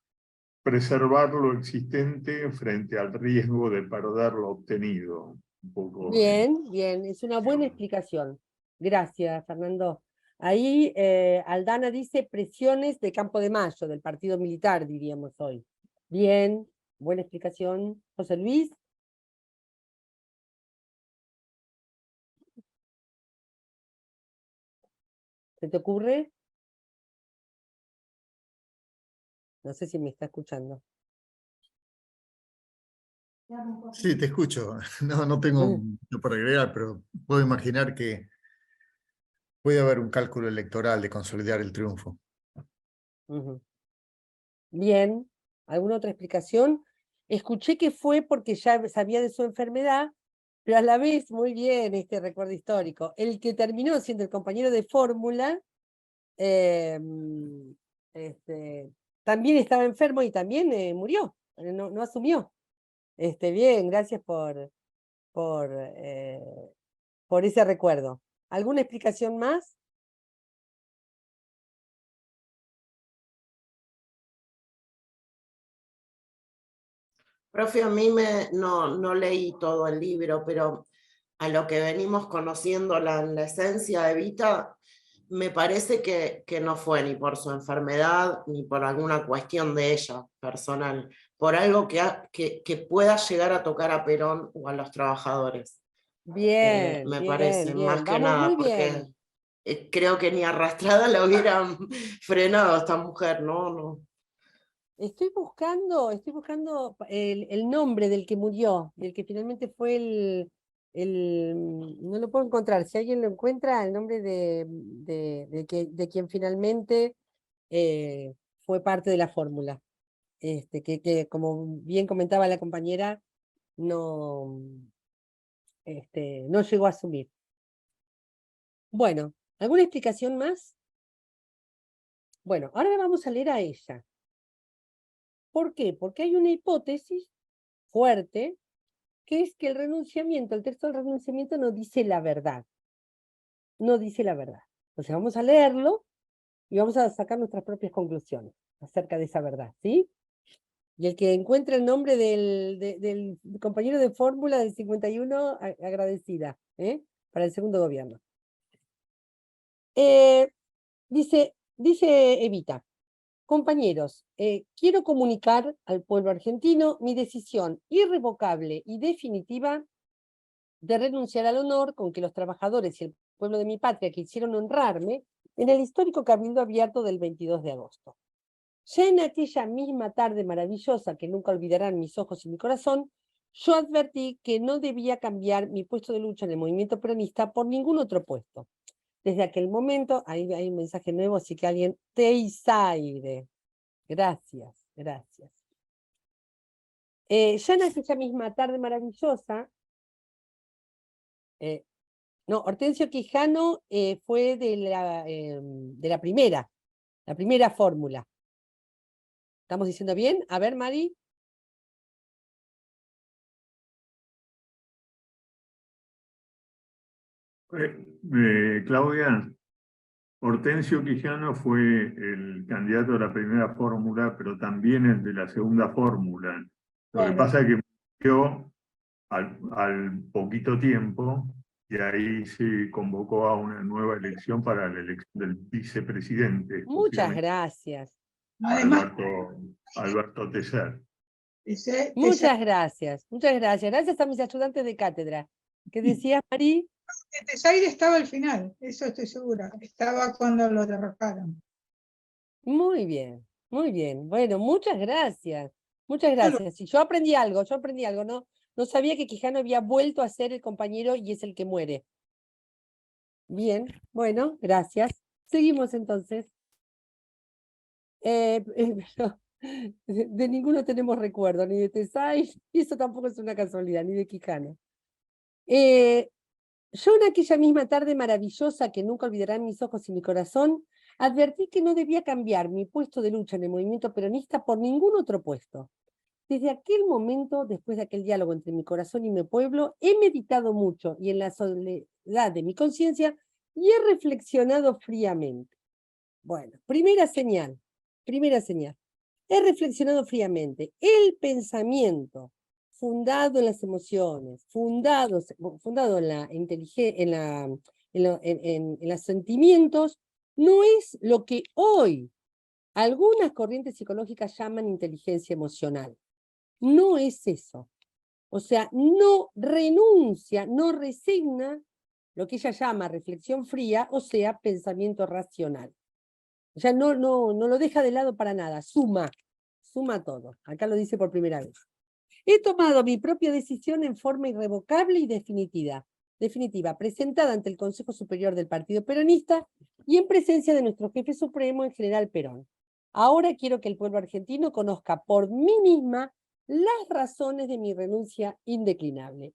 preservar lo existente frente al riesgo de perder lo obtenido. Un poco, Bien, bien, es una buena explicación. Gracias, Fernando. Ahí Aldana dice presiones de Campo de Mayo, del partido militar, diríamos hoy. Bien, buena explicación. José Luis. ¿Se te ocurre? No sé si me está escuchando. Sí, te escucho. No tengo mucho por agregar, pero puedo imaginar que puede haber un cálculo electoral de consolidar el triunfo. Bien, ¿alguna otra explicación? Escuché que fue porque ya sabía de su enfermedad, pero a la vez, muy bien este recuerdo histórico, el que terminó siendo el compañero de fórmula, también estaba enfermo y también murió, no asumió. Bien, gracias por ese recuerdo. ¿Alguna explicación más? Profe, a mí no leí todo el libro, pero a lo que venimos conociendo la esencia de Evita, me parece que no fue ni por su enfermedad, ni por alguna cuestión de ella personal, por algo que pueda llegar a tocar a Perón o a los trabajadores. Bien, Me bien, parece, bien. más que Vamos nada, muy porque bien. creo que ni arrastrada la hubieran frenado a esta mujer, ¿no? Estoy buscando el nombre del que murió, del que finalmente fue no lo puedo encontrar. Si alguien lo encuentra, el nombre de quien finalmente fue parte de la fórmula. Que como bien comentaba la compañera, no llegó a asumir. Bueno, ¿alguna explicación más? Bueno, ahora le vamos a leer a ella. ¿Por qué? Porque hay una hipótesis fuerte, que es que el texto del renunciamiento no dice la verdad. No dice la verdad. O sea, vamos a leerlo y vamos a sacar nuestras propias conclusiones acerca de esa verdad, ¿sí? Y el que encuentre el nombre del compañero de fórmula del 51, agradecida, para el segundo gobierno. Dice Evita: compañeros, quiero comunicar al pueblo argentino mi decisión irrevocable y definitiva de renunciar al honor con que los trabajadores y el pueblo de mi patria quisieron honrarme en el histórico Cabildo Abierto del 22 de agosto. Ya en aquella misma tarde maravillosa que nunca olvidarán mis ojos y mi corazón, yo advertí que no debía cambiar mi puesto de lucha en el movimiento peronista por ningún otro puesto. Desde aquel momento, ahí hay un mensaje nuevo, así que alguien, Teisaire. Gracias. Ya en aquella misma tarde maravillosa, Hortensio Quijano fue de la primera, La primera fórmula. ¿Estamos diciendo bien? A ver, Mari. Claudia, Hortensio Quijano fue el candidato de la primera fórmula, pero también el de la segunda fórmula. Lo que Claro. pasa es que murió al poquito tiempo y ahí se convocó a una nueva elección para la elección del vicepresidente. Muchas gracias. Además, Alberto Tesaire. Muchas gracias. Muchas gracias. Gracias a mis ayudantes de cátedra. ¿Qué decías, Mari? Tesaire estaba al final, eso estoy segura. Estaba cuando lo derrocaron. Muy bien, muy bien. Bueno, muchas gracias. Muchas gracias. Y yo aprendí algo, ¿no? No sabía que Quijano había vuelto a ser el compañero y es el que muere. Bien, bueno, gracias. Seguimos entonces. Pero de ninguno tenemos recuerdo, ni de Tesaire, y eso tampoco es una casualidad, ni de Quijano. Yo en aquella misma tarde maravillosa que nunca olvidarán mis ojos y mi corazón, advertí que no debía cambiar mi puesto de lucha en el movimiento peronista por ningún otro puesto. Desde aquel momento, después de aquel diálogo entre mi corazón y mi pueblo, he meditado mucho y en la soledad de mi conciencia y he reflexionado fríamente. Bueno, primera señal. He reflexionado fríamente. El pensamiento fundado en las emociones, fundado en la inteligencia, en los sentimientos, no es lo que hoy algunas corrientes psicológicas llaman inteligencia emocional. No es eso. O sea, no renuncia, no resigna lo que ella llama reflexión fría, o sea, pensamiento racional. Ya no lo deja de lado para nada, suma todo. Acá lo dice por primera vez. He tomado mi propia decisión en forma irrevocable y definitiva, presentada ante el Consejo Superior del Partido Peronista y en presencia de nuestro jefe supremo, el general Perón. Ahora quiero que el pueblo argentino conozca por mí misma las razones de mi renuncia indeclinable.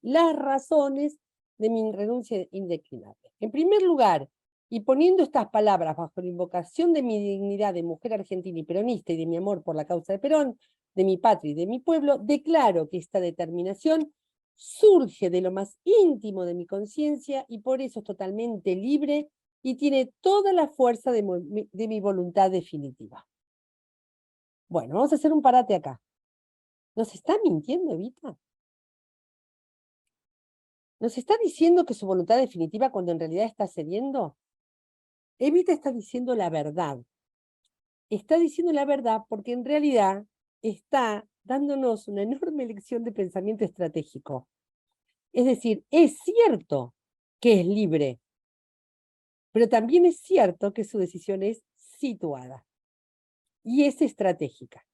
En primer lugar, y poniendo estas palabras bajo la invocación de mi dignidad de mujer argentina y peronista y de mi amor por la causa de Perón, de mi patria y de mi pueblo, declaro que esta determinación surge de lo más íntimo de mi conciencia y por eso es totalmente libre y tiene toda la fuerza de mi voluntad definitiva. Bueno, vamos a hacer un parate acá. ¿Nos está mintiendo Evita? ¿Nos está diciendo que su voluntad definitiva cuando en realidad está cediendo? Evita está diciendo la verdad. Está diciendo la verdad porque en realidad está dándonos una enorme lección de pensamiento estratégico. Es decir, es cierto que es libre, pero también es cierto que su decisión es situada y es estratégica.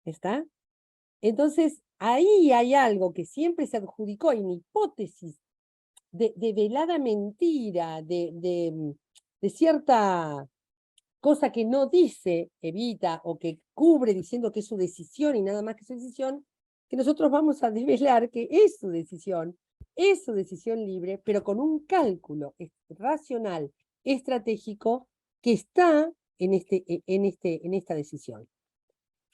¿Está? Entonces, ahí hay algo que siempre se adjudicó en hipótesis de velada mentira, de cierta cosa que no dice Evita o que cubre diciendo que es su decisión y nada más que su decisión, que nosotros vamos a develar que es su decisión libre, pero con un cálculo racional, estratégico, que está en esta decisión.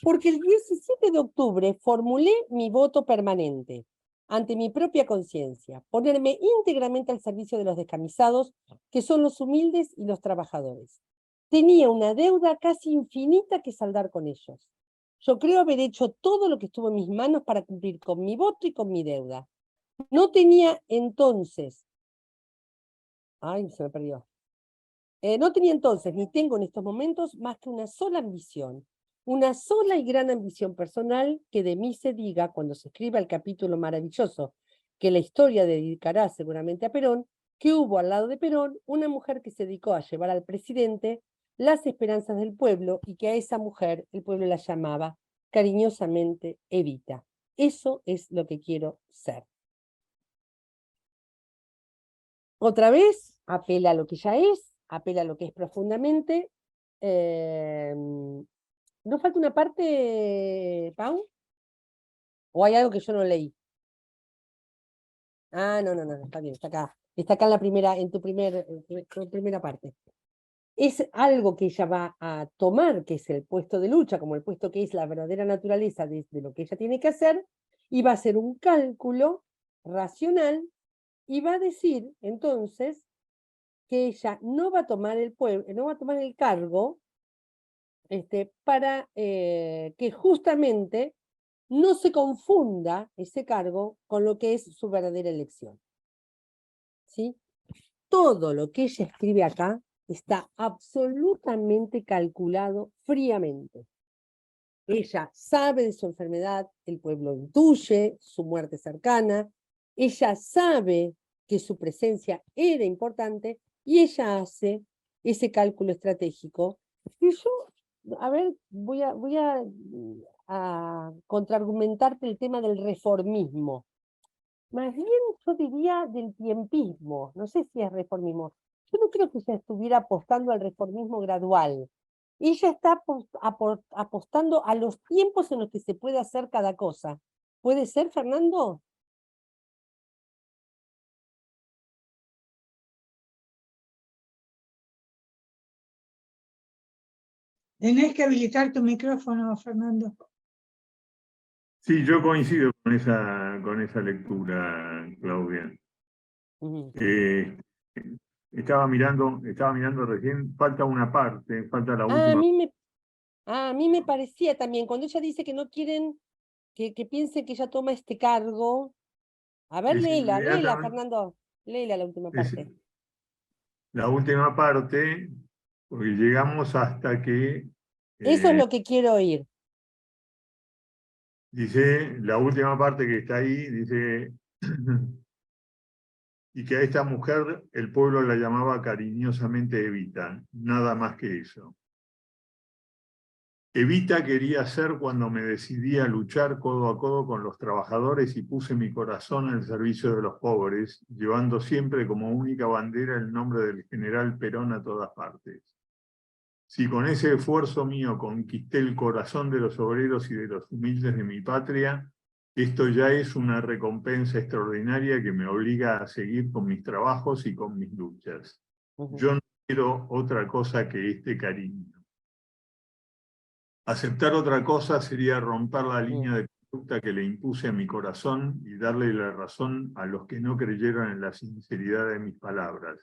Porque el 17 de octubre formulé mi voto permanente ante mi propia conciencia, ponerme íntegramente al servicio de los descamisados, que son los humildes y los trabajadores. Tenía una deuda casi infinita que saldar con ellos. Yo creo haber hecho todo lo que estuvo en mis manos para cumplir con mi voto y con mi deuda. No tenía entonces, se me perdió. No tenía entonces, ni tengo en estos momentos, más que una sola ambición, una sola y gran ambición personal que de mí se diga cuando se escriba el capítulo maravilloso que la historia dedicará seguramente a Perón, que hubo al lado de Perón una mujer que se dedicó a llevar al presidente las esperanzas del pueblo y que a esa mujer el pueblo la llamaba cariñosamente Evita. Eso es lo que quiero ser. Otra vez, apela a lo que ya es, apela a lo que es profundamente. ¿No falta una parte, Pau? ¿O hay algo que yo no leí? No, está bien, está acá. Está acá en la primera, en tu primera parte. es algo que ella va a tomar, que es el puesto de lucha, como el puesto que es la verdadera naturaleza de lo que ella tiene que hacer, y va a hacer un cálculo racional, y va a decir, entonces, que ella no va a tomar no va a tomar el cargo, para que justamente no se confunda ese cargo con lo que es su verdadera elección. ¿Sí? Todo lo que ella escribe acá está absolutamente calculado fríamente. Ella sabe de su enfermedad, el pueblo intuye su muerte cercana, ella sabe que su presencia era importante y ella hace ese cálculo estratégico. Y yo, a ver, voy a contraargumentarte el tema del reformismo. Más bien yo diría del tiempismo, no sé si es reformismo. Yo no creo que ella estuviera apostando al reformismo gradual. Ella está apostando a los tiempos en los que se puede hacer cada cosa. ¿Puede ser, Fernando? Tenés que habilitar tu micrófono, Fernando. Sí, yo coincido con esa lectura, Claudia. Estaba mirando recién, falta una parte, falta la última. A mí me parecía también, cuando ella dice que no quieren que piensen que ella toma este cargo. A ver, léela, Fernando. Léela la última parte. La última parte, porque llegamos hasta que... Eso es lo que quiero oír. Dice, la última parte que está ahí, dice, y que a esta mujer el pueblo la llamaba cariñosamente Evita, nada más que eso. Evita quería ser cuando me decidí a luchar codo a codo con los trabajadores y puse mi corazón al servicio de los pobres, llevando siempre como única bandera el nombre del general Perón a todas partes. Si con ese esfuerzo mío conquisté el corazón de los obreros y de los humildes de mi patria, esto ya es una recompensa extraordinaria que me obliga a seguir con mis trabajos y con mis luchas. Yo no quiero otra cosa que este cariño. Aceptar otra cosa sería romper la línea de conducta que le impuse a mi corazón y darle la razón a los que no creyeron en la sinceridad de mis palabras,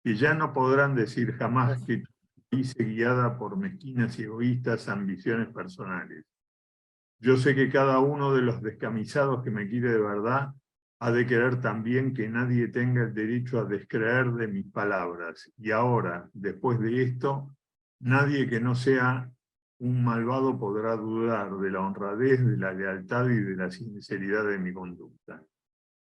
que ya no podrán decir jamás que hice guiada por mezquinas y egoístas ambiciones personales. Yo sé que cada uno de los descamisados que me quiere de verdad ha de querer también que nadie tenga el derecho a descreer de mis palabras. Y ahora, después de esto, nadie que no sea un malvado podrá dudar de la honradez, de la lealtad y de la sinceridad de mi conducta.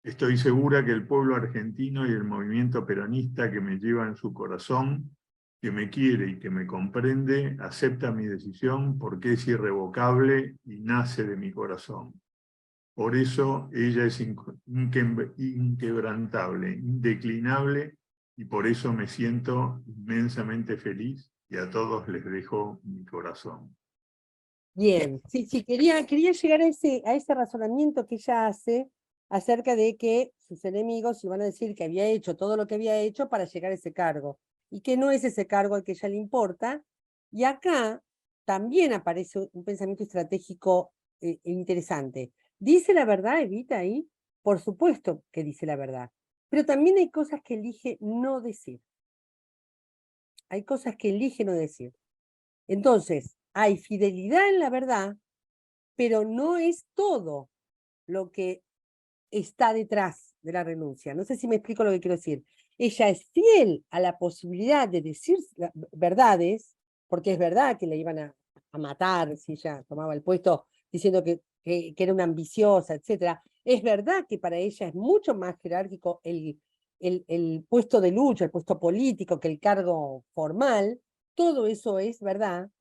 Estoy segura que el pueblo argentino y el movimiento peronista que me lleva en su corazón, que me quiere y que me comprende, acepta mi decisión porque es irrevocable y nace de mi corazón. Por eso ella es inquebrantable, indeclinable, y por eso me siento inmensamente feliz y a todos les dejo mi corazón. Bien, sí, quería llegar a ese razonamiento que ella hace acerca de que sus enemigos iban a decir que había hecho todo lo que había hecho para llegar a ese cargo, y que no es ese cargo al que ella le importa. Y acá también aparece un pensamiento estratégico interesante. ¿Dice la verdad, Evita, ahí? Por supuesto que dice la verdad, pero también hay cosas que elige no decir. Hay cosas que elige no decir. Entonces, hay fidelidad en la verdad, pero no es todo lo que está detrás de la renuncia. No sé si me explico lo que quiero decir. Ella es fiel a la posibilidad de decir verdades, porque es verdad que le iban a matar si ella tomaba el puesto diciendo que era una ambiciosa, etc. Es verdad que para ella es mucho más jerárquico el puesto de lucha, el puesto político, que el cargo formal. Todo eso es verdad,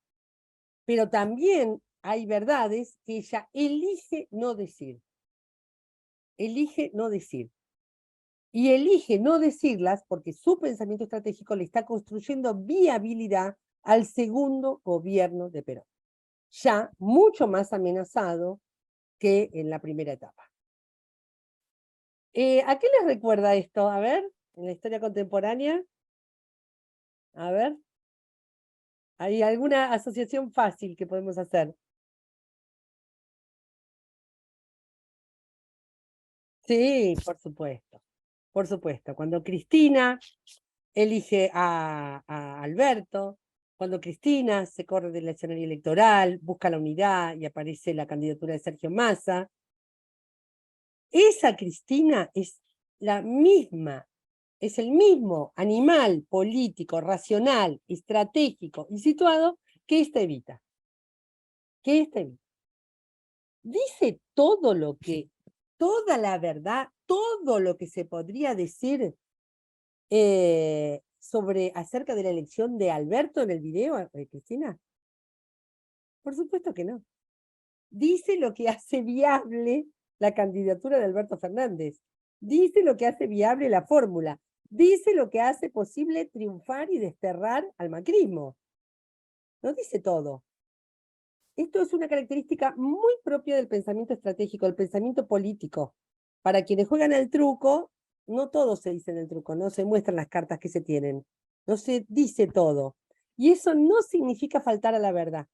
pero también hay verdades que ella elige no decir. Elige no decir. Y elige no decirlas porque su pensamiento estratégico le está construyendo viabilidad al segundo gobierno de Perón, ya mucho más amenazado que en la primera etapa. ¿A qué les recuerda esto? A ver, en la historia contemporánea. A ver, ¿Hay alguna asociación fácil que podemos hacer? Sí, por supuesto. Por supuesto. Cuando Cristina elige a Alberto, cuando Cristina se corre del escenario electoral, busca la unidad y aparece la candidatura de Sergio Massa, esa Cristina es la misma, es el mismo animal político, racional, estratégico y situado que esta Evita. Que esta Evita. Dice todo lo que, toda la verdad, todo lo que se podría decir acerca de la elección de Alberto en el video, Cristina. Por supuesto que no. Dice lo que hace viable la candidatura de Alberto Fernández. Dice lo que hace viable la fórmula. Dice lo que hace posible triunfar y desterrar al macrismo. No dice todo. Esto es una característica muy propia del pensamiento estratégico, del pensamiento político. Para quienes juegan al truco, no todo se dice en el truco, no se muestran las cartas que se tienen, no se dice todo. Y eso no significa faltar a la verdad.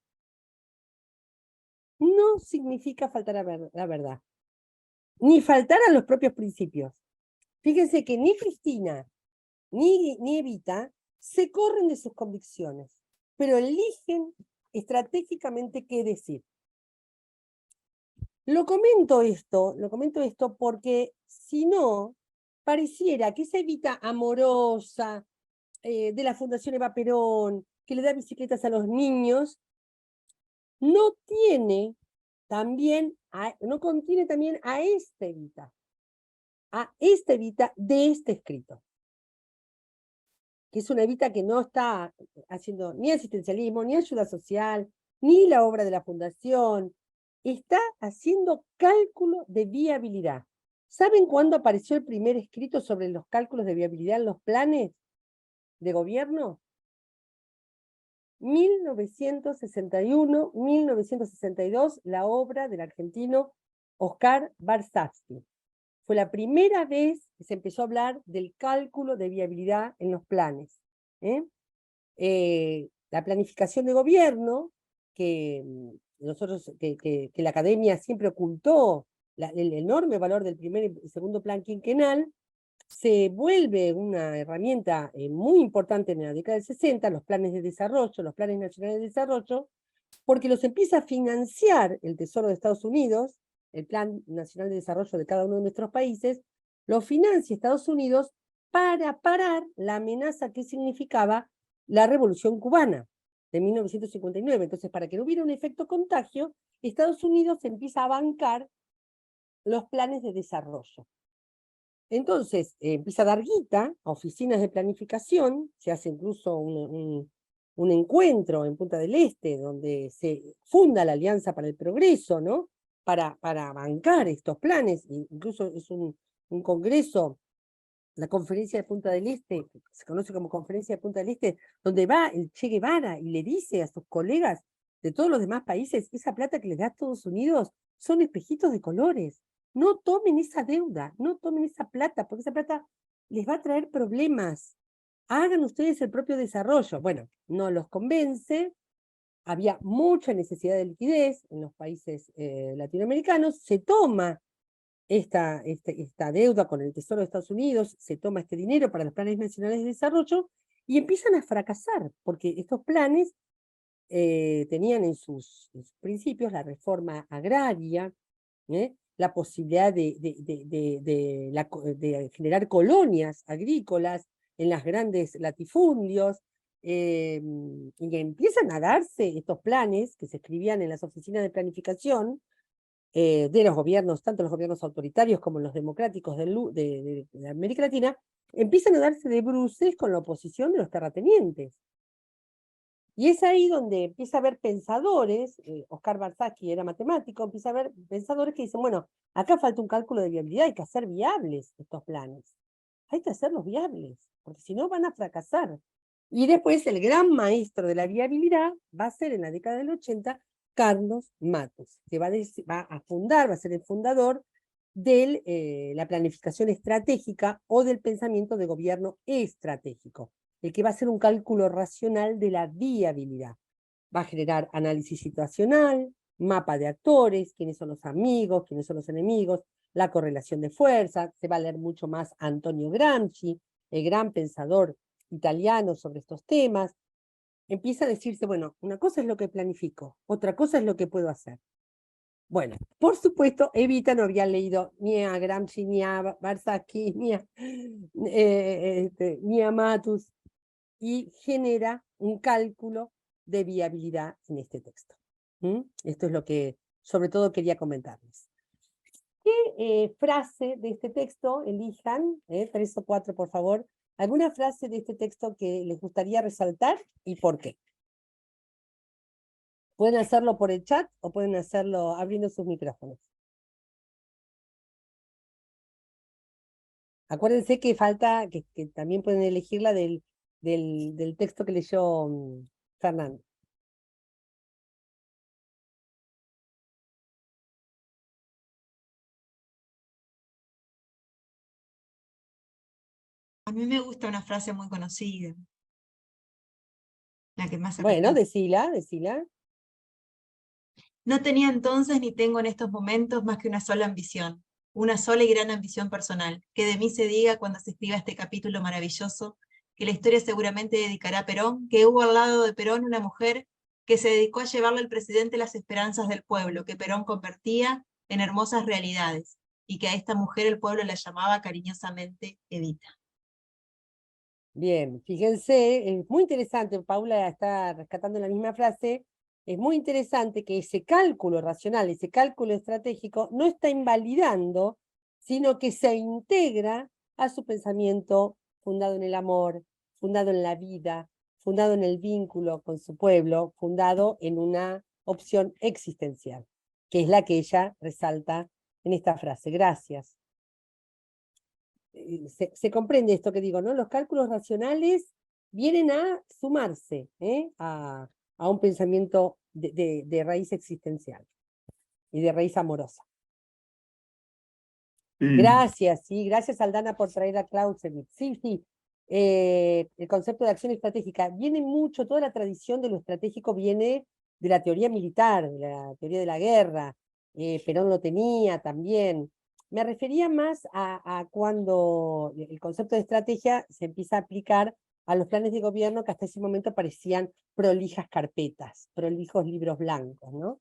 No significa faltar a la verdad. Ni faltar a los propios principios. Fíjense que ni Cristina ni Evita se corren de sus convicciones, pero eligen estratégicamente qué decir. Lo comento esto porque si no, pareciera que esa Evita amorosa de la Fundación Eva Perón, que le da bicicletas a los niños, no contiene también a esta Evita de este escrito, que es una Evita que no está haciendo ni asistencialismo, ni ayuda social, ni la obra de la Fundación, está haciendo cálculo de viabilidad. ¿Saben cuándo apareció el primer escrito sobre los cálculos de viabilidad en los planes de gobierno? 1961, 1962, la obra del argentino Oscar Barsavsky. Fue la primera vez que se empezó a hablar del cálculo de viabilidad en los planes. La planificación de gobierno, que la academia siempre ocultó el enorme valor del primer y segundo plan quinquenal, se vuelve una herramienta muy importante en la década del 60, los planes de desarrollo, los planes nacionales de desarrollo, porque los empieza a financiar el Tesoro de Estados Unidos, el Plan Nacional de Desarrollo de cada uno de nuestros países, lo financia Estados Unidos para parar la amenaza que significaba la Revolución Cubana de 1959. Entonces, para que no hubiera un efecto contagio, Estados Unidos empieza a bancar los planes de desarrollo. Entonces, empieza a dar guita a oficinas de planificación, se hace incluso un encuentro en Punta del Este, donde se funda la Alianza para el Progreso, ¿no? Para bancar estos planes, incluso es un congreso, la conferencia de Punta del Este, se conoce como conferencia de Punta del Este, donde va el Che Guevara y le dice a sus colegas de todos los demás países, esa plata que les da Estados Unidos son espejitos de colores. No tomen esa deuda, no tomen esa plata, porque esa plata les va a traer problemas. Hagan ustedes el propio desarrollo. Bueno, no los convence, había mucha necesidad de liquidez en los países latinoamericanos, se toma esta deuda con el Tesoro de Estados Unidos, se toma este dinero para los planes nacionales de desarrollo y empiezan a fracasar, porque estos planes tenían en sus principios la reforma agraria, la posibilidad de generar colonias agrícolas en las grandes latifundios, y empiezan a darse estos planes que se escribían en las oficinas de planificación de los gobiernos, tanto los gobiernos autoritarios como los democráticos de América Latina, empiezan a darse de bruces con la oposición de los terratenientes. Y es ahí donde empieza a haber pensadores, Oscar Barsavsky era matemático, empieza a haber pensadores que dicen, bueno, acá falta un cálculo de viabilidad, hay que hacer viables estos planes. Hay que hacerlos viables, porque si no van a fracasar. Y después el gran maestro de la viabilidad va a ser en la década del 80 Carlos Matos, que va a ser el fundador de la planificación estratégica o del pensamiento de gobierno estratégico. el que va a hacer un cálculo racional de la viabilidad. Va a generar análisis situacional, mapa de actores, quiénes son los amigos, quiénes son los enemigos, la correlación de fuerzas. Se va a leer mucho más a Antonio Gramsci, el gran pensador italiano sobre estos temas. Empieza a decirse, bueno, una cosa es lo que planifico, otra cosa es lo que puedo hacer. Bueno, por supuesto, Evita no había leído ni a Gramsci, ni a Barsky, ni a Matus, y genera un cálculo de viabilidad en este texto. Esto es lo que sobre todo quería comentarles. ¿Qué frase de este texto elijan? 3 o 4, por favor. ¿Alguna frase de este texto que les gustaría resaltar y por qué? Pueden hacerlo por el chat o pueden hacerlo abriendo sus micrófonos. Acuérdense que falta, que también pueden elegir la del texto que leyó Fernando. A mí me gusta una frase muy conocida. La que más se Bueno, repite. decila. No tenía entonces ni tengo en estos momentos más que una sola ambición, una sola y gran ambición personal, que de mí se diga cuando se escriba este capítulo maravilloso, que la historia seguramente dedicará a Perón, que hubo al lado de Perón una mujer que se dedicó a llevarle al presidente las esperanzas del pueblo, que Perón convertía en hermosas realidades, y que a esta mujer el pueblo la llamaba cariñosamente Evita. Bien, fíjense, es muy interesante, Paula está rescatando la misma frase, es muy interesante que ese cálculo racional, ese cálculo estratégico, no está invalidando, sino que se integra a su pensamiento fundado en el amor, fundado en la vida, fundado en el vínculo con su pueblo, fundado en una opción existencial, que es la que ella resalta en esta frase. Gracias. Se comprende esto que digo, ¿no? Los cálculos racionales vienen a sumarse a un pensamiento de raíz existencial y de raíz amorosa. Sí. Gracias, sí, gracias Aldana por traer a Clausewitz. Sí, el concepto de acción estratégica viene mucho, toda la tradición de lo estratégico viene de la teoría militar, de la teoría de la guerra. Perón lo tenía también. Me refería más a cuando el concepto de estrategia se empieza a aplicar a los planes de gobierno que hasta ese momento parecían prolijas carpetas, prolijos libros blancos, ¿no?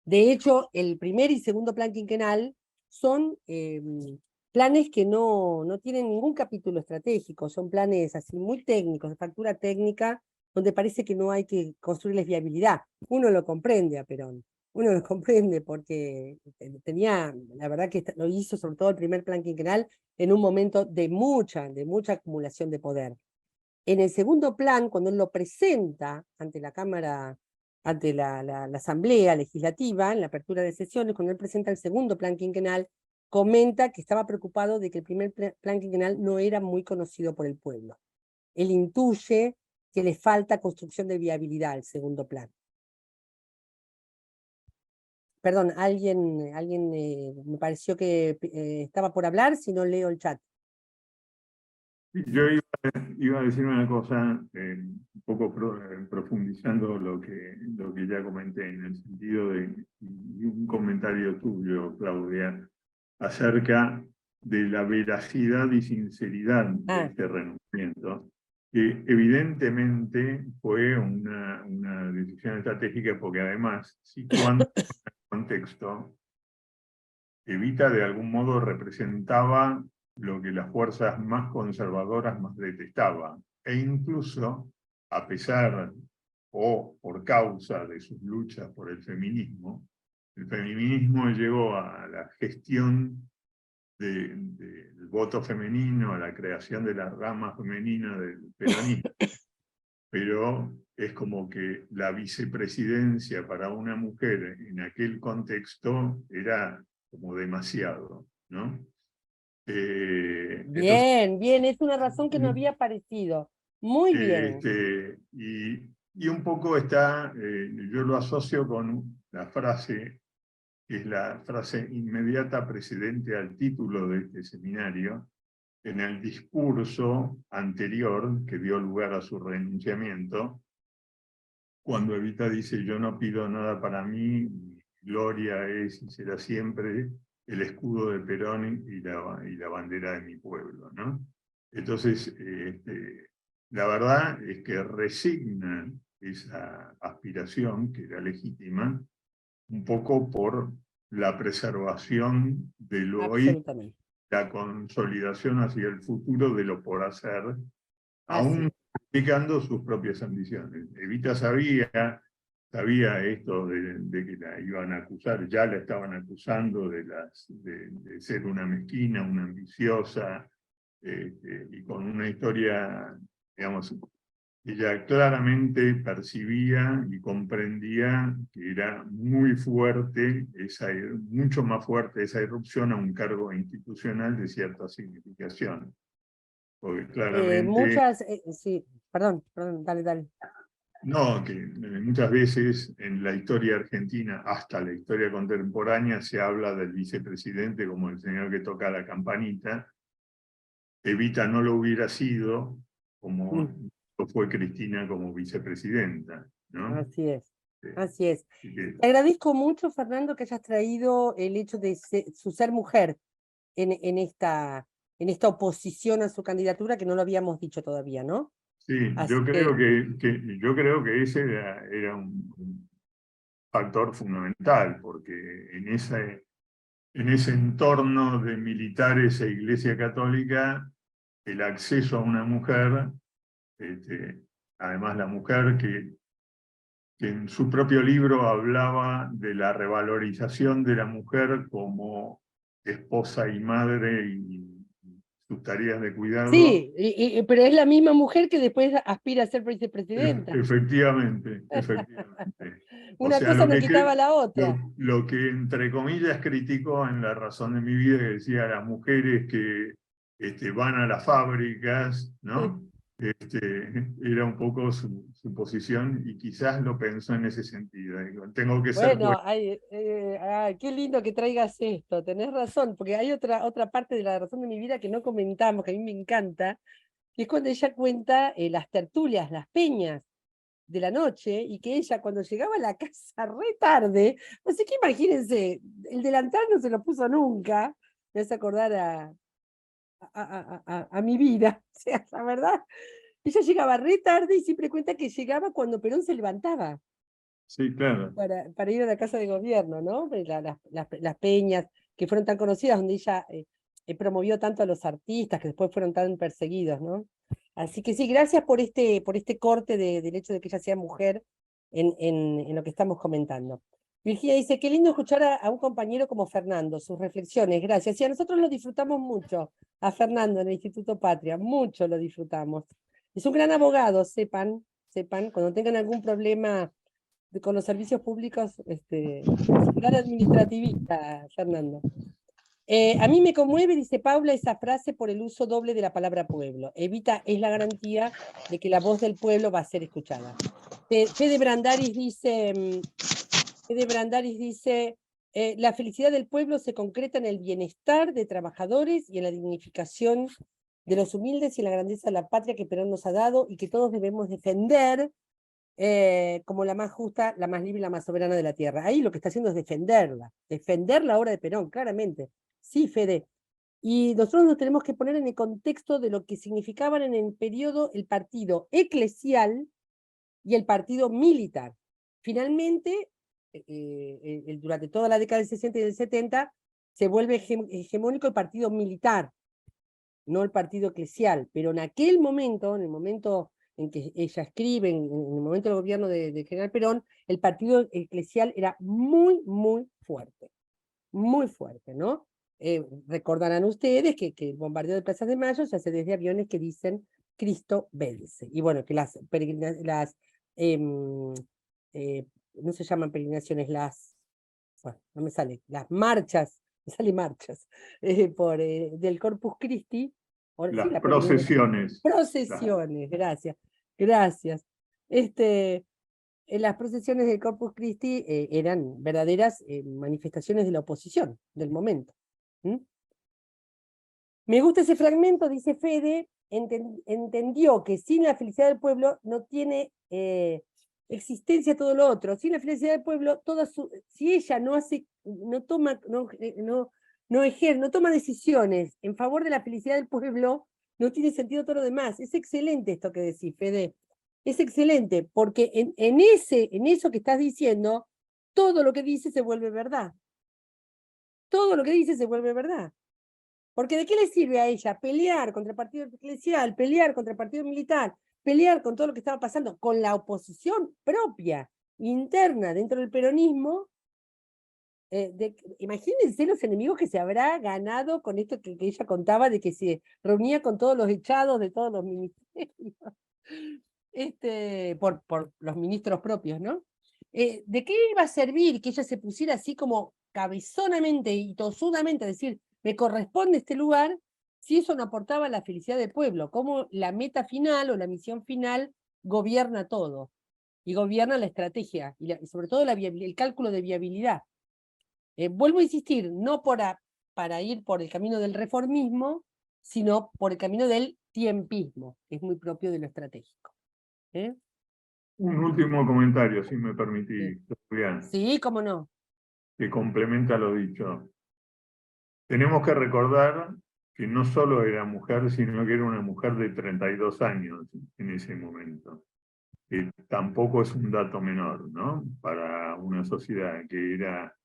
De hecho, el primer y segundo plan quinquenal son planes que no tienen ningún capítulo estratégico, son planes así muy técnicos, de factura técnica, donde parece que no hay que construirles viabilidad. Uno lo comprende a Perón, uno lo comprende porque tenía, la verdad que lo hizo sobre todo el primer plan quinquenal en un momento de mucha acumulación de poder. En el segundo plan, cuando él lo presenta ante la Cámara, ante la Asamblea Legislativa, en la apertura de sesiones, cuando él presenta el segundo plan quinquenal, comenta que estaba preocupado de que el primer plan quinquenal no era muy conocido por el pueblo. Él intuye que le falta construcción de viabilidad al segundo plan. Perdón, alguien me pareció que estaba por hablar, si no leo el chat. Yo iba a decir una cosa, un poco profundizando lo que ya comenté, en el sentido de un comentario tuyo, Claudia, acerca de la veracidad y sinceridad de este renunciamiento, que evidentemente fue una decisión estratégica, porque además, situando en el contexto, Evita de algún modo representaba lo que las fuerzas más conservadoras más detestaban, e incluso, a pesar o por causa de sus luchas por el feminismo llegó a la gestión del voto femenino, a la creación de la rama femenina del peronismo, pero es como que la vicepresidencia para una mujer en aquel contexto era como demasiado, ¿no? Bien, es una razón que no había aparecido. Muy bien. Y un poco está, yo lo asocio con la frase, que es la frase inmediata precedente al título de este seminario, en el discurso anterior que dio lugar a su renunciamiento, cuando Evita dice: yo no pido nada para mí, mi gloria es y será siempre el escudo de Perón y la bandera de mi pueblo, ¿no? Entonces, la verdad es que resigna esa aspiración, que era legítima, un poco por la preservación de lo hoy, Absolutamente. la consolidación hacia el futuro de lo por hacer, Así aún es. explicando sus propias ambiciones. Evita sabía esto de que la iban a acusar, ya la estaban acusando de ser una mezquina, una ambiciosa, y con una historia, digamos, ella claramente percibía y comprendía que era muy fuerte, mucho más fuerte esa irrupción a un cargo institucional de cierta significación. Porque claramente, Sí, perdón, dale. no, que muchas veces en la historia argentina, hasta la historia contemporánea, se habla del vicepresidente como el señor que toca la campanita. Evita no lo hubiera sido como lo fue Cristina como vicepresidenta, ¿no? Así es, Sí. así es. Así que, Te agradezco mucho, Fernando, que hayas traído el hecho de su ser mujer en esta oposición a su candidatura, que no lo habíamos dicho todavía, ¿no? sí, Así yo creo que ese era un factor fundamental, porque en ese entorno de militares e Iglesia Católica, el acceso a una mujer, además la mujer que en su propio libro hablaba de la revalorización de la mujer como esposa y madre y sus tareas de cuidado. Sí, pero es la misma mujer que después aspira a ser vicepresidenta. Efectivamente. Una cosa no quitaba la otra. Lo que entre comillas criticó en La razón de mi vida, que decía las mujeres que van a las fábricas, ¿no? Era un poco su posición, y quizás lo pensó en ese sentido. Digo, tengo que ser Bueno, qué lindo que traigas esto, tenés razón, porque hay otra parte de La razón de mi vida que no comentamos, que a mí me encanta, que es cuando ella cuenta las tertulias, las peñas de la noche, y que ella cuando llegaba a la casa re tarde, así que imagínense, el delantal no se lo puso nunca, me hace acordar a mi vida, o sea, la verdad, ella llegaba re tarde y siempre cuenta que llegaba cuando Perón se levantaba. Sí, claro. Para ir a la casa de gobierno, ¿no? Las peñas que fueron tan conocidas, donde ella promovió tanto a los artistas que después fueron tan perseguidos, ¿no? Así que sí, gracias por este corte del hecho de que ella sea mujer en lo que estamos comentando. Virginia dice: qué lindo escuchar a un compañero como Fernando, sus reflexiones, gracias. Y a nosotros lo disfrutamos mucho, a Fernando en el Instituto Patria, mucho lo disfrutamos. Es un gran abogado, sepan, cuando tengan algún problema con los servicios públicos, es un gran administrativista, Fernando. A mí me conmueve, dice Paula, esa frase por el uso doble de la palabra pueblo. Evita es la garantía de que la voz del pueblo va a ser escuchada. Fede Brandaris dice, la felicidad del pueblo se concreta en el bienestar de trabajadores y en la dignificación de los humildes y en la grandeza de la patria que Perón nos ha dado y que todos debemos defender como la más justa, la más libre y la más soberana de la tierra. Ahí lo que está haciendo es defender la obra de Perón, claramente. Sí, Fede. Y nosotros nos tenemos que poner en el contexto de lo que significaban en el periodo el partido eclesial y el partido militar. Finalmente, durante toda la década del 60 y del 70, se vuelve hegemónico el partido militar, no el partido eclesial. Pero en aquel momento, en el momento en que ella escribe, en el momento del gobierno de General Perón, el partido eclesial era muy, muy fuerte, ¿no? Recordarán ustedes que el bombardeo de Plaza de Mayo se hace desde aviones que dicen Cristo vence. Y bueno, que no se llaman peregrinaciones, bueno, no me sale, las marchas, me sale marchas, del Corpus Christi. Las procesiones. Procesiones, gracias. Las procesiones del Corpus Christi eran verdaderas manifestaciones de la oposición del momento. Me gusta ese fragmento, dice Fede, entendió que sin la felicidad del pueblo no tiene existencia todo lo otro. Sin la felicidad del pueblo, si ella no hace, no toma, no toma decisiones en favor de la felicidad del pueblo, no tiene sentido todo lo demás. Es excelente esto que decís, Fede. Es excelente, porque en eso que estás diciendo, todo lo que dice se vuelve verdad. Todo lo que dice se vuelve verdad. Porque ¿de qué le sirve a ella pelear contra el partido eclesial, pelear contra el partido militar, pelear con todo lo que estaba pasando, con la oposición propia, interna, dentro del peronismo? Imagínense los enemigos que se habrá ganado con esto que ella contaba, de que se reunía con todos los echados de todos los ministerios, por los ministros propios, ¿no? ¿De qué iba a servir que ella se pusiera así como cabezonamente y tosudamente a decir, me corresponde este lugar, si eso no aportaba la felicidad del pueblo? Cómo la meta final o la misión final gobierna todo, y gobierna la estrategia, y sobre todo el cálculo de viabilidad. Vuelvo a insistir, no para ir por el camino del reformismo, sino por el camino del tiempismo, que es muy propio de lo estratégico. Un último comentario, si me permitís, Julián. Sí, cómo no. Que complementa lo dicho. Tenemos que recordar que no solo era mujer, sino que era una mujer de 32 años en ese momento. Que tampoco es un dato menor, ¿no? Para una sociedad que era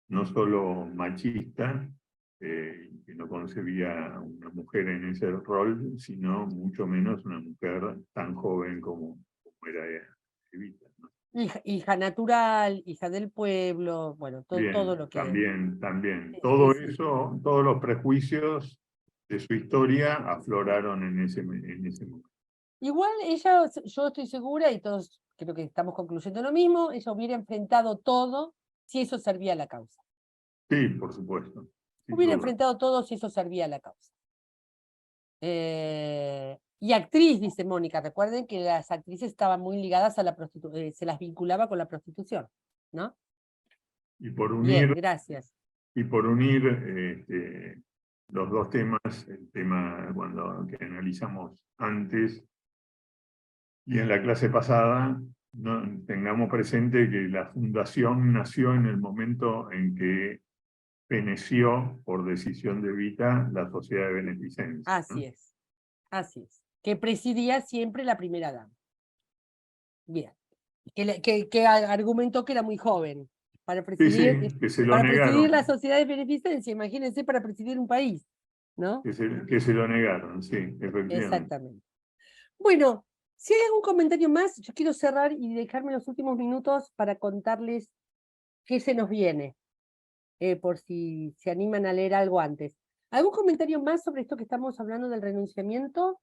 no solo machista, que no concebía a una mujer en ese rol, sino mucho menos una mujer tan joven como era Evita, ¿no? Hija natural, hija del pueblo, bueno, todo lo que... También. Todo eso, todos los prejuicios de su historia afloraron en ese momento. Igual ella, yo estoy segura, y todos creo que estamos concluyendo lo mismo, ella hubiera enfrentado todo si eso servía a la causa. Sí, por supuesto. Hubiera enfrentado todo si eso servía a la causa. Y actriz, dice Mónica, recuerden que las actrices estaban muy ligadas a la prostitución, se las vinculaba con la prostitución, ¿no? Y por unir, bien, gracias. Y por unir los dos temas, el tema que analizamos antes y en la clase pasada, tengamos presente que la fundación nació en el momento en que feneció, por decisión de Evita, la sociedad de beneficencia. Así es, así es. Que presidía siempre la primera dama. Bien. Que argumentó que era muy joven para presidir, que se lo para negaron. presidir la sociedad de beneficencia, imagínense, para presidir un país, ¿no? Que se lo negaron, sí, efectivamente. Exactamente. Bueno, si hay algún comentario más, yo quiero cerrar y dejarme los últimos minutos para contarles qué se nos viene, por si se animan a leer algo antes. ¿Algún comentario más sobre esto que estamos hablando del renunciamiento?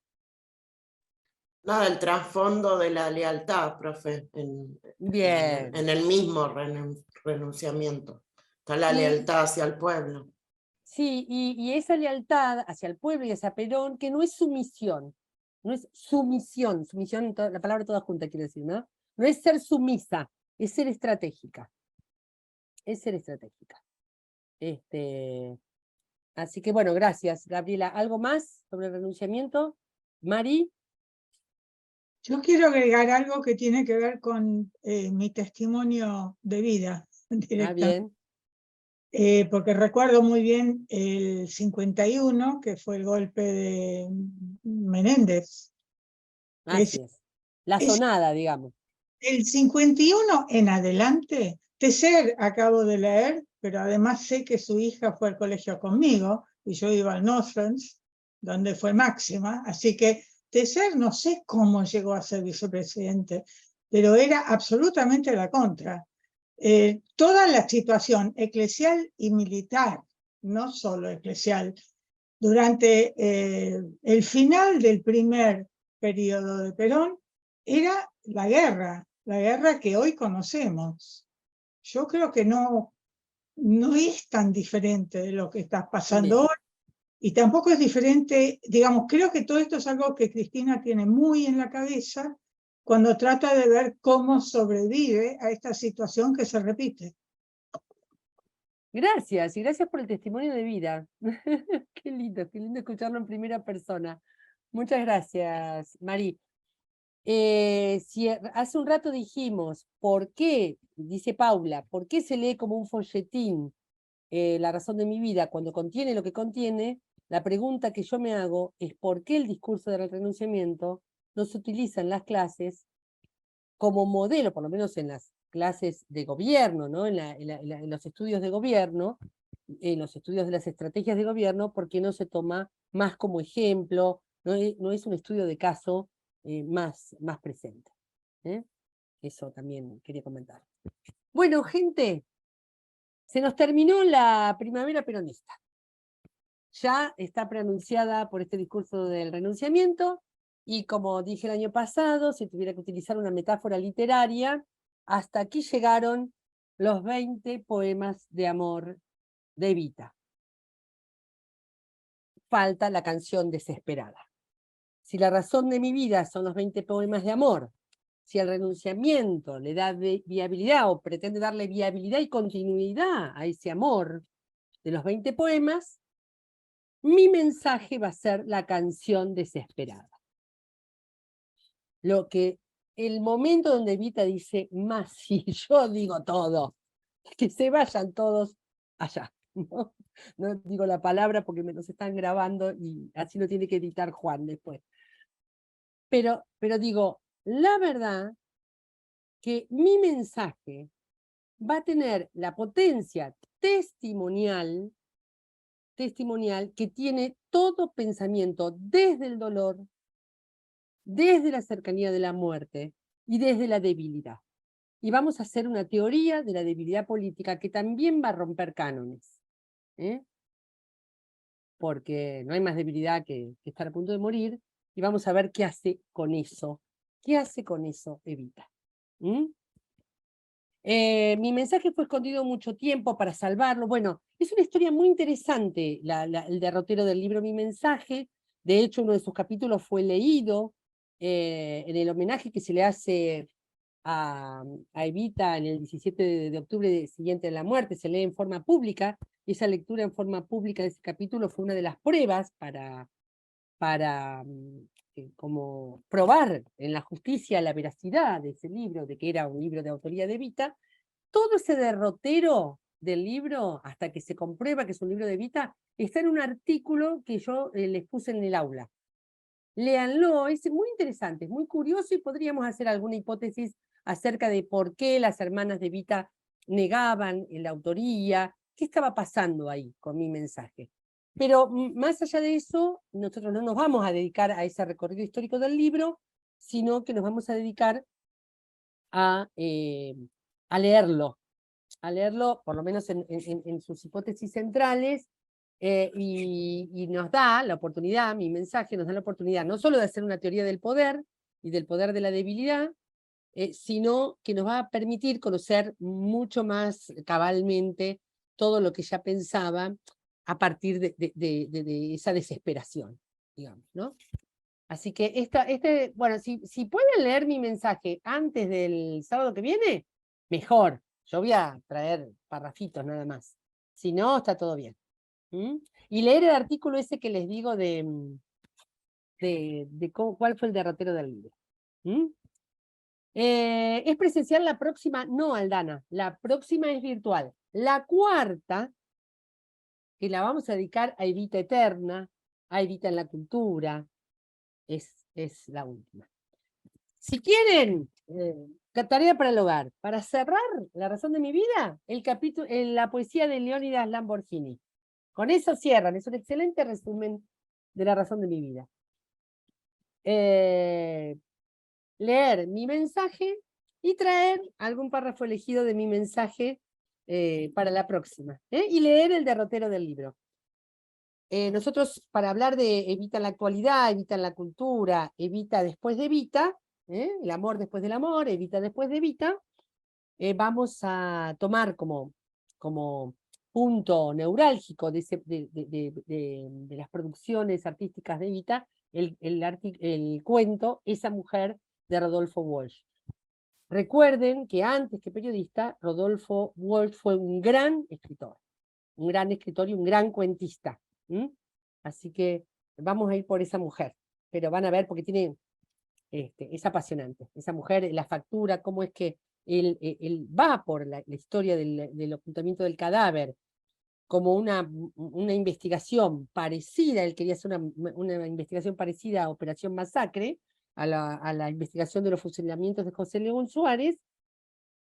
Nada, el trasfondo de la lealtad, profe, Bien. en el mismo renunciamiento. Está la lealtad hacia el pueblo. Sí, y esa lealtad hacia el pueblo y hacia Perón, que no es sumisión, no es sumisión, la palabra toda junta quiere decir, ¿no? No es ser sumisa, es ser estratégica. Es ser estratégica. Así que bueno, gracias, Gabriela. ¿Algo más sobre el renunciamiento? Mari. Yo quiero agregar algo que tiene que ver con mi testimonio de vida. Bien. Porque recuerdo muy bien el 51, que fue el golpe de Menéndez. Así es. La sonada, digamos. El 51 en adelante, Tecer acabo de leer, pero además sé que su hija fue al colegio conmigo, y yo iba al Northlands, donde fue máxima, así que Tecer no sé cómo llegó a ser vicepresidente, pero era absolutamente la contra. Toda la situación eclesial y militar, no solo eclesial, durante el final del primer periodo de Perón, era la guerra que hoy conocemos. Yo creo que no es tan diferente de lo que está pasando hoy, y tampoco es diferente, digamos, creo que todo esto es algo que Cristina tiene muy en la cabeza cuando trata de ver cómo sobrevive a esta situación que se repite. Gracias, y gracias por el testimonio de vida. Qué lindo escucharlo en primera persona. Muchas gracias, Mari. Si hace un rato dijimos, ¿por qué, dice Paula, por qué se lee como un folletín La razón de mi vida cuando contiene lo que contiene? La pregunta que yo me hago es ¿por qué el discurso del renunciamiento no se utiliza en las clases como modelo, por lo menos en las clases de gobierno, ¿no? En los estudios de gobierno, en los estudios de las estrategias de gobierno, porque no se toma más como ejemplo, no es un estudio de caso más presente. Eso también quería comentar. Bueno, gente, se nos terminó la primavera peronista. Ya está preanunciada por este discurso del renunciamiento, y como dije el año pasado, si tuviera que utilizar una metáfora literaria, hasta aquí llegaron los 20 poemas de amor de Evita. Falta la canción desesperada. Si la razón de mi vida son los 20 poemas de amor, si el renunciamiento le da viabilidad o pretende darle viabilidad y continuidad a ese amor de los 20 poemas, mi mensaje va a ser la canción desesperada. El momento donde Evita dice, más si yo digo todo, que se vayan todos allá. No digo la palabra porque me los están grabando y así lo tiene que editar Juan después. Pero digo, la verdad que mi mensaje va a tener la potencia testimonial que tiene todo pensamiento desde el dolor, desde la cercanía de la muerte y desde la debilidad. Y vamos a hacer una teoría de la debilidad política que también va a romper cánones. Porque no hay más debilidad que estar a punto de morir, y vamos a ver qué hace con eso. ¿Qué hace con eso Evita? Mi mensaje fue escondido mucho tiempo para salvarlo. Bueno, es una historia muy interesante el derrotero del libro Mi mensaje. De hecho, uno de sus capítulos fue leído en el homenaje que se le hace a Evita en el 17 de octubre siguiente a la muerte. Se lee en forma pública, y esa lectura en forma pública de ese capítulo fue una de las pruebas para como probar en la justicia la veracidad de ese libro, de que era un libro de autoría de Evita. Todo ese derrotero del libro, hasta que se comprueba que es un libro de Evita, está en un artículo que yo les puse en el aula. Léanlo, es muy interesante, es muy curioso, y podríamos hacer alguna hipótesis acerca de por qué las hermanas de Evita negaban la autoría, qué estaba pasando ahí con mi mensaje. Pero más allá de eso, nosotros no nos vamos a dedicar a ese recorrido histórico del libro, sino que nos vamos a dedicar a leerlo, por lo menos en sus hipótesis centrales, y nos da la oportunidad, mi mensaje nos da la oportunidad no solo de hacer una teoría del poder y del poder de la debilidad, sino que nos va a permitir conocer mucho más cabalmente todo lo que ella pensaba a partir de esa desesperación, digamos, ¿no? Así que bueno, si pueden leer mi mensaje antes del sábado que viene, mejor. Yo voy a traer parrafitos nada más. Si no, está todo bien. Y leer el artículo ese que les digo cuál fue el derrotero del libro. ¿Es presencial la próxima? No, Aldana, la próxima es virtual. La cuarta, que la vamos a dedicar a Evita Eterna, a Evita en la cultura, es la última. Si quieren, tarea para el hogar, para cerrar la razón de mi vida, la poesía de Leónidas Lamborghini. Con eso cierran, es un excelente resumen de la razón de mi vida. Leer mi mensaje y traer algún párrafo elegido de mi mensaje para la próxima. Y leer el derrotero del libro. Nosotros, para hablar de Evita en la actualidad, Evita en la cultura, Evita después de Evita, el amor después del amor, Evita después de Evita, vamos a tomar como punto neurálgico de las producciones artísticas de Evita el cuento Esa mujer de Rodolfo Walsh. Recuerden que antes que periodista, Rodolfo Walsh fue un gran escritor. un gran escritor y un gran cuentista. Así que vamos a ir por esa mujer, pero van a ver porque tiene, es apasionante. Esa mujer, la factura, cómo es que él va por la historia del ocultamiento del cadáver, como una investigación parecida, él quería hacer una investigación parecida a Operación Masacre, a la investigación de los fusilamientos de José León Suárez,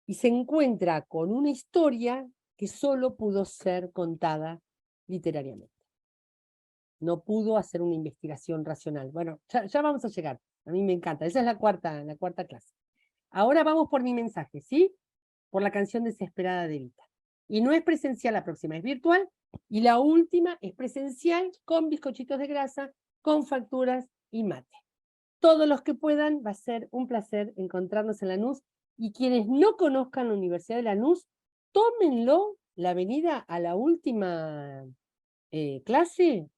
y se encuentra con una historia que solo pudo ser contada literariamente. No pudo hacer una investigación racional. Bueno, ya vamos a llegar. A mí me encanta. Esa es la cuarta clase. Ahora vamos por mi mensaje, ¿sí? Por la canción Desesperada de Evita. Y no es presencial la próxima, es virtual. Y la última es presencial con bizcochitos de grasa, con facturas y mate. Todos los que puedan, va a ser un placer encontrarnos en Lanús. Y quienes no conozcan la Universidad de Lanús, tómenlo, la avenida a la última clase,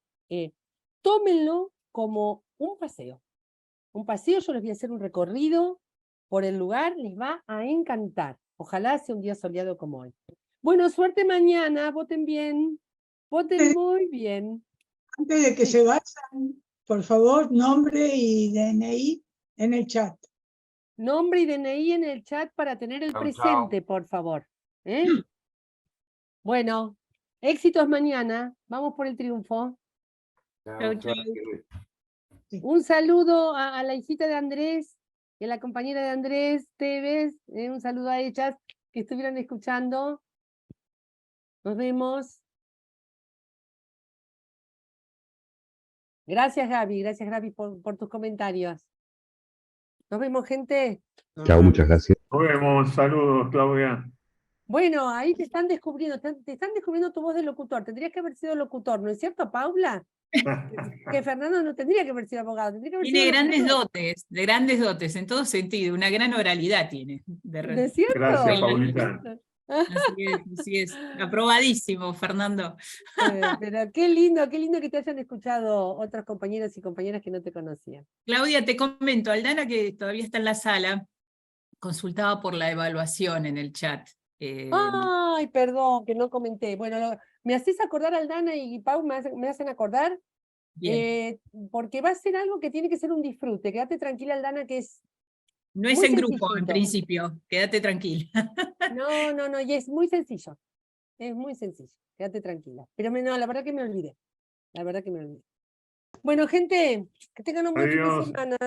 tómenlo como un paseo. Un paseo, yo les voy a hacer un recorrido por el lugar, les va a encantar. Ojalá sea un día soleado como hoy. Bueno, suerte mañana, voten bien, voten muy bien. Antes de que se vayan, por favor, nombre y DNI en el chat. Nombre y DNI en el chat para tener el presente, por favor. Bueno, éxitos mañana. Vamos por el triunfo. Chau, chau. Un saludo a la hijita de Andrés y a la compañera de Andrés Tevez. Un saludo a ellas que estuvieron escuchando. Nos vemos. Gracias, Gaby, por tus comentarios. Nos vemos, gente. Chao, muchas gracias. Nos vemos, saludos, Claudia. Bueno, ahí te están descubriendo tu voz de locutor. Tendrías que haber sido locutor, ¿no es cierto, Paula? Que Fernando no tendría que haber sido abogado. Tendría que haber Tiene sido grandes locutor. grandes dotes, en todo sentido, una gran oralidad tiene. ¿No es cierto? Gracias, Paulita. Así es, aprobadísimo, Fernando. Pero qué lindo que te hayan escuchado otros compañeros y compañeras que no te conocían. Claudia, te comento, Aldana, que todavía está en la sala, consultaba por la evaluación en el chat. Ay, perdón, que no comenté. Bueno, me haces acordar, Aldana y Pau, me hacen acordar, porque va a ser algo que tiene que ser un disfrute. Quédate tranquila, Aldana, que es No es muy en grupo, en sencillito. principio, quédate tranquila. No, y es muy sencillo. Es muy sencillo, quédate tranquila. Pero no, la verdad que me olvidé. Bueno, gente, que tengan un buen fin de Adiós. semana.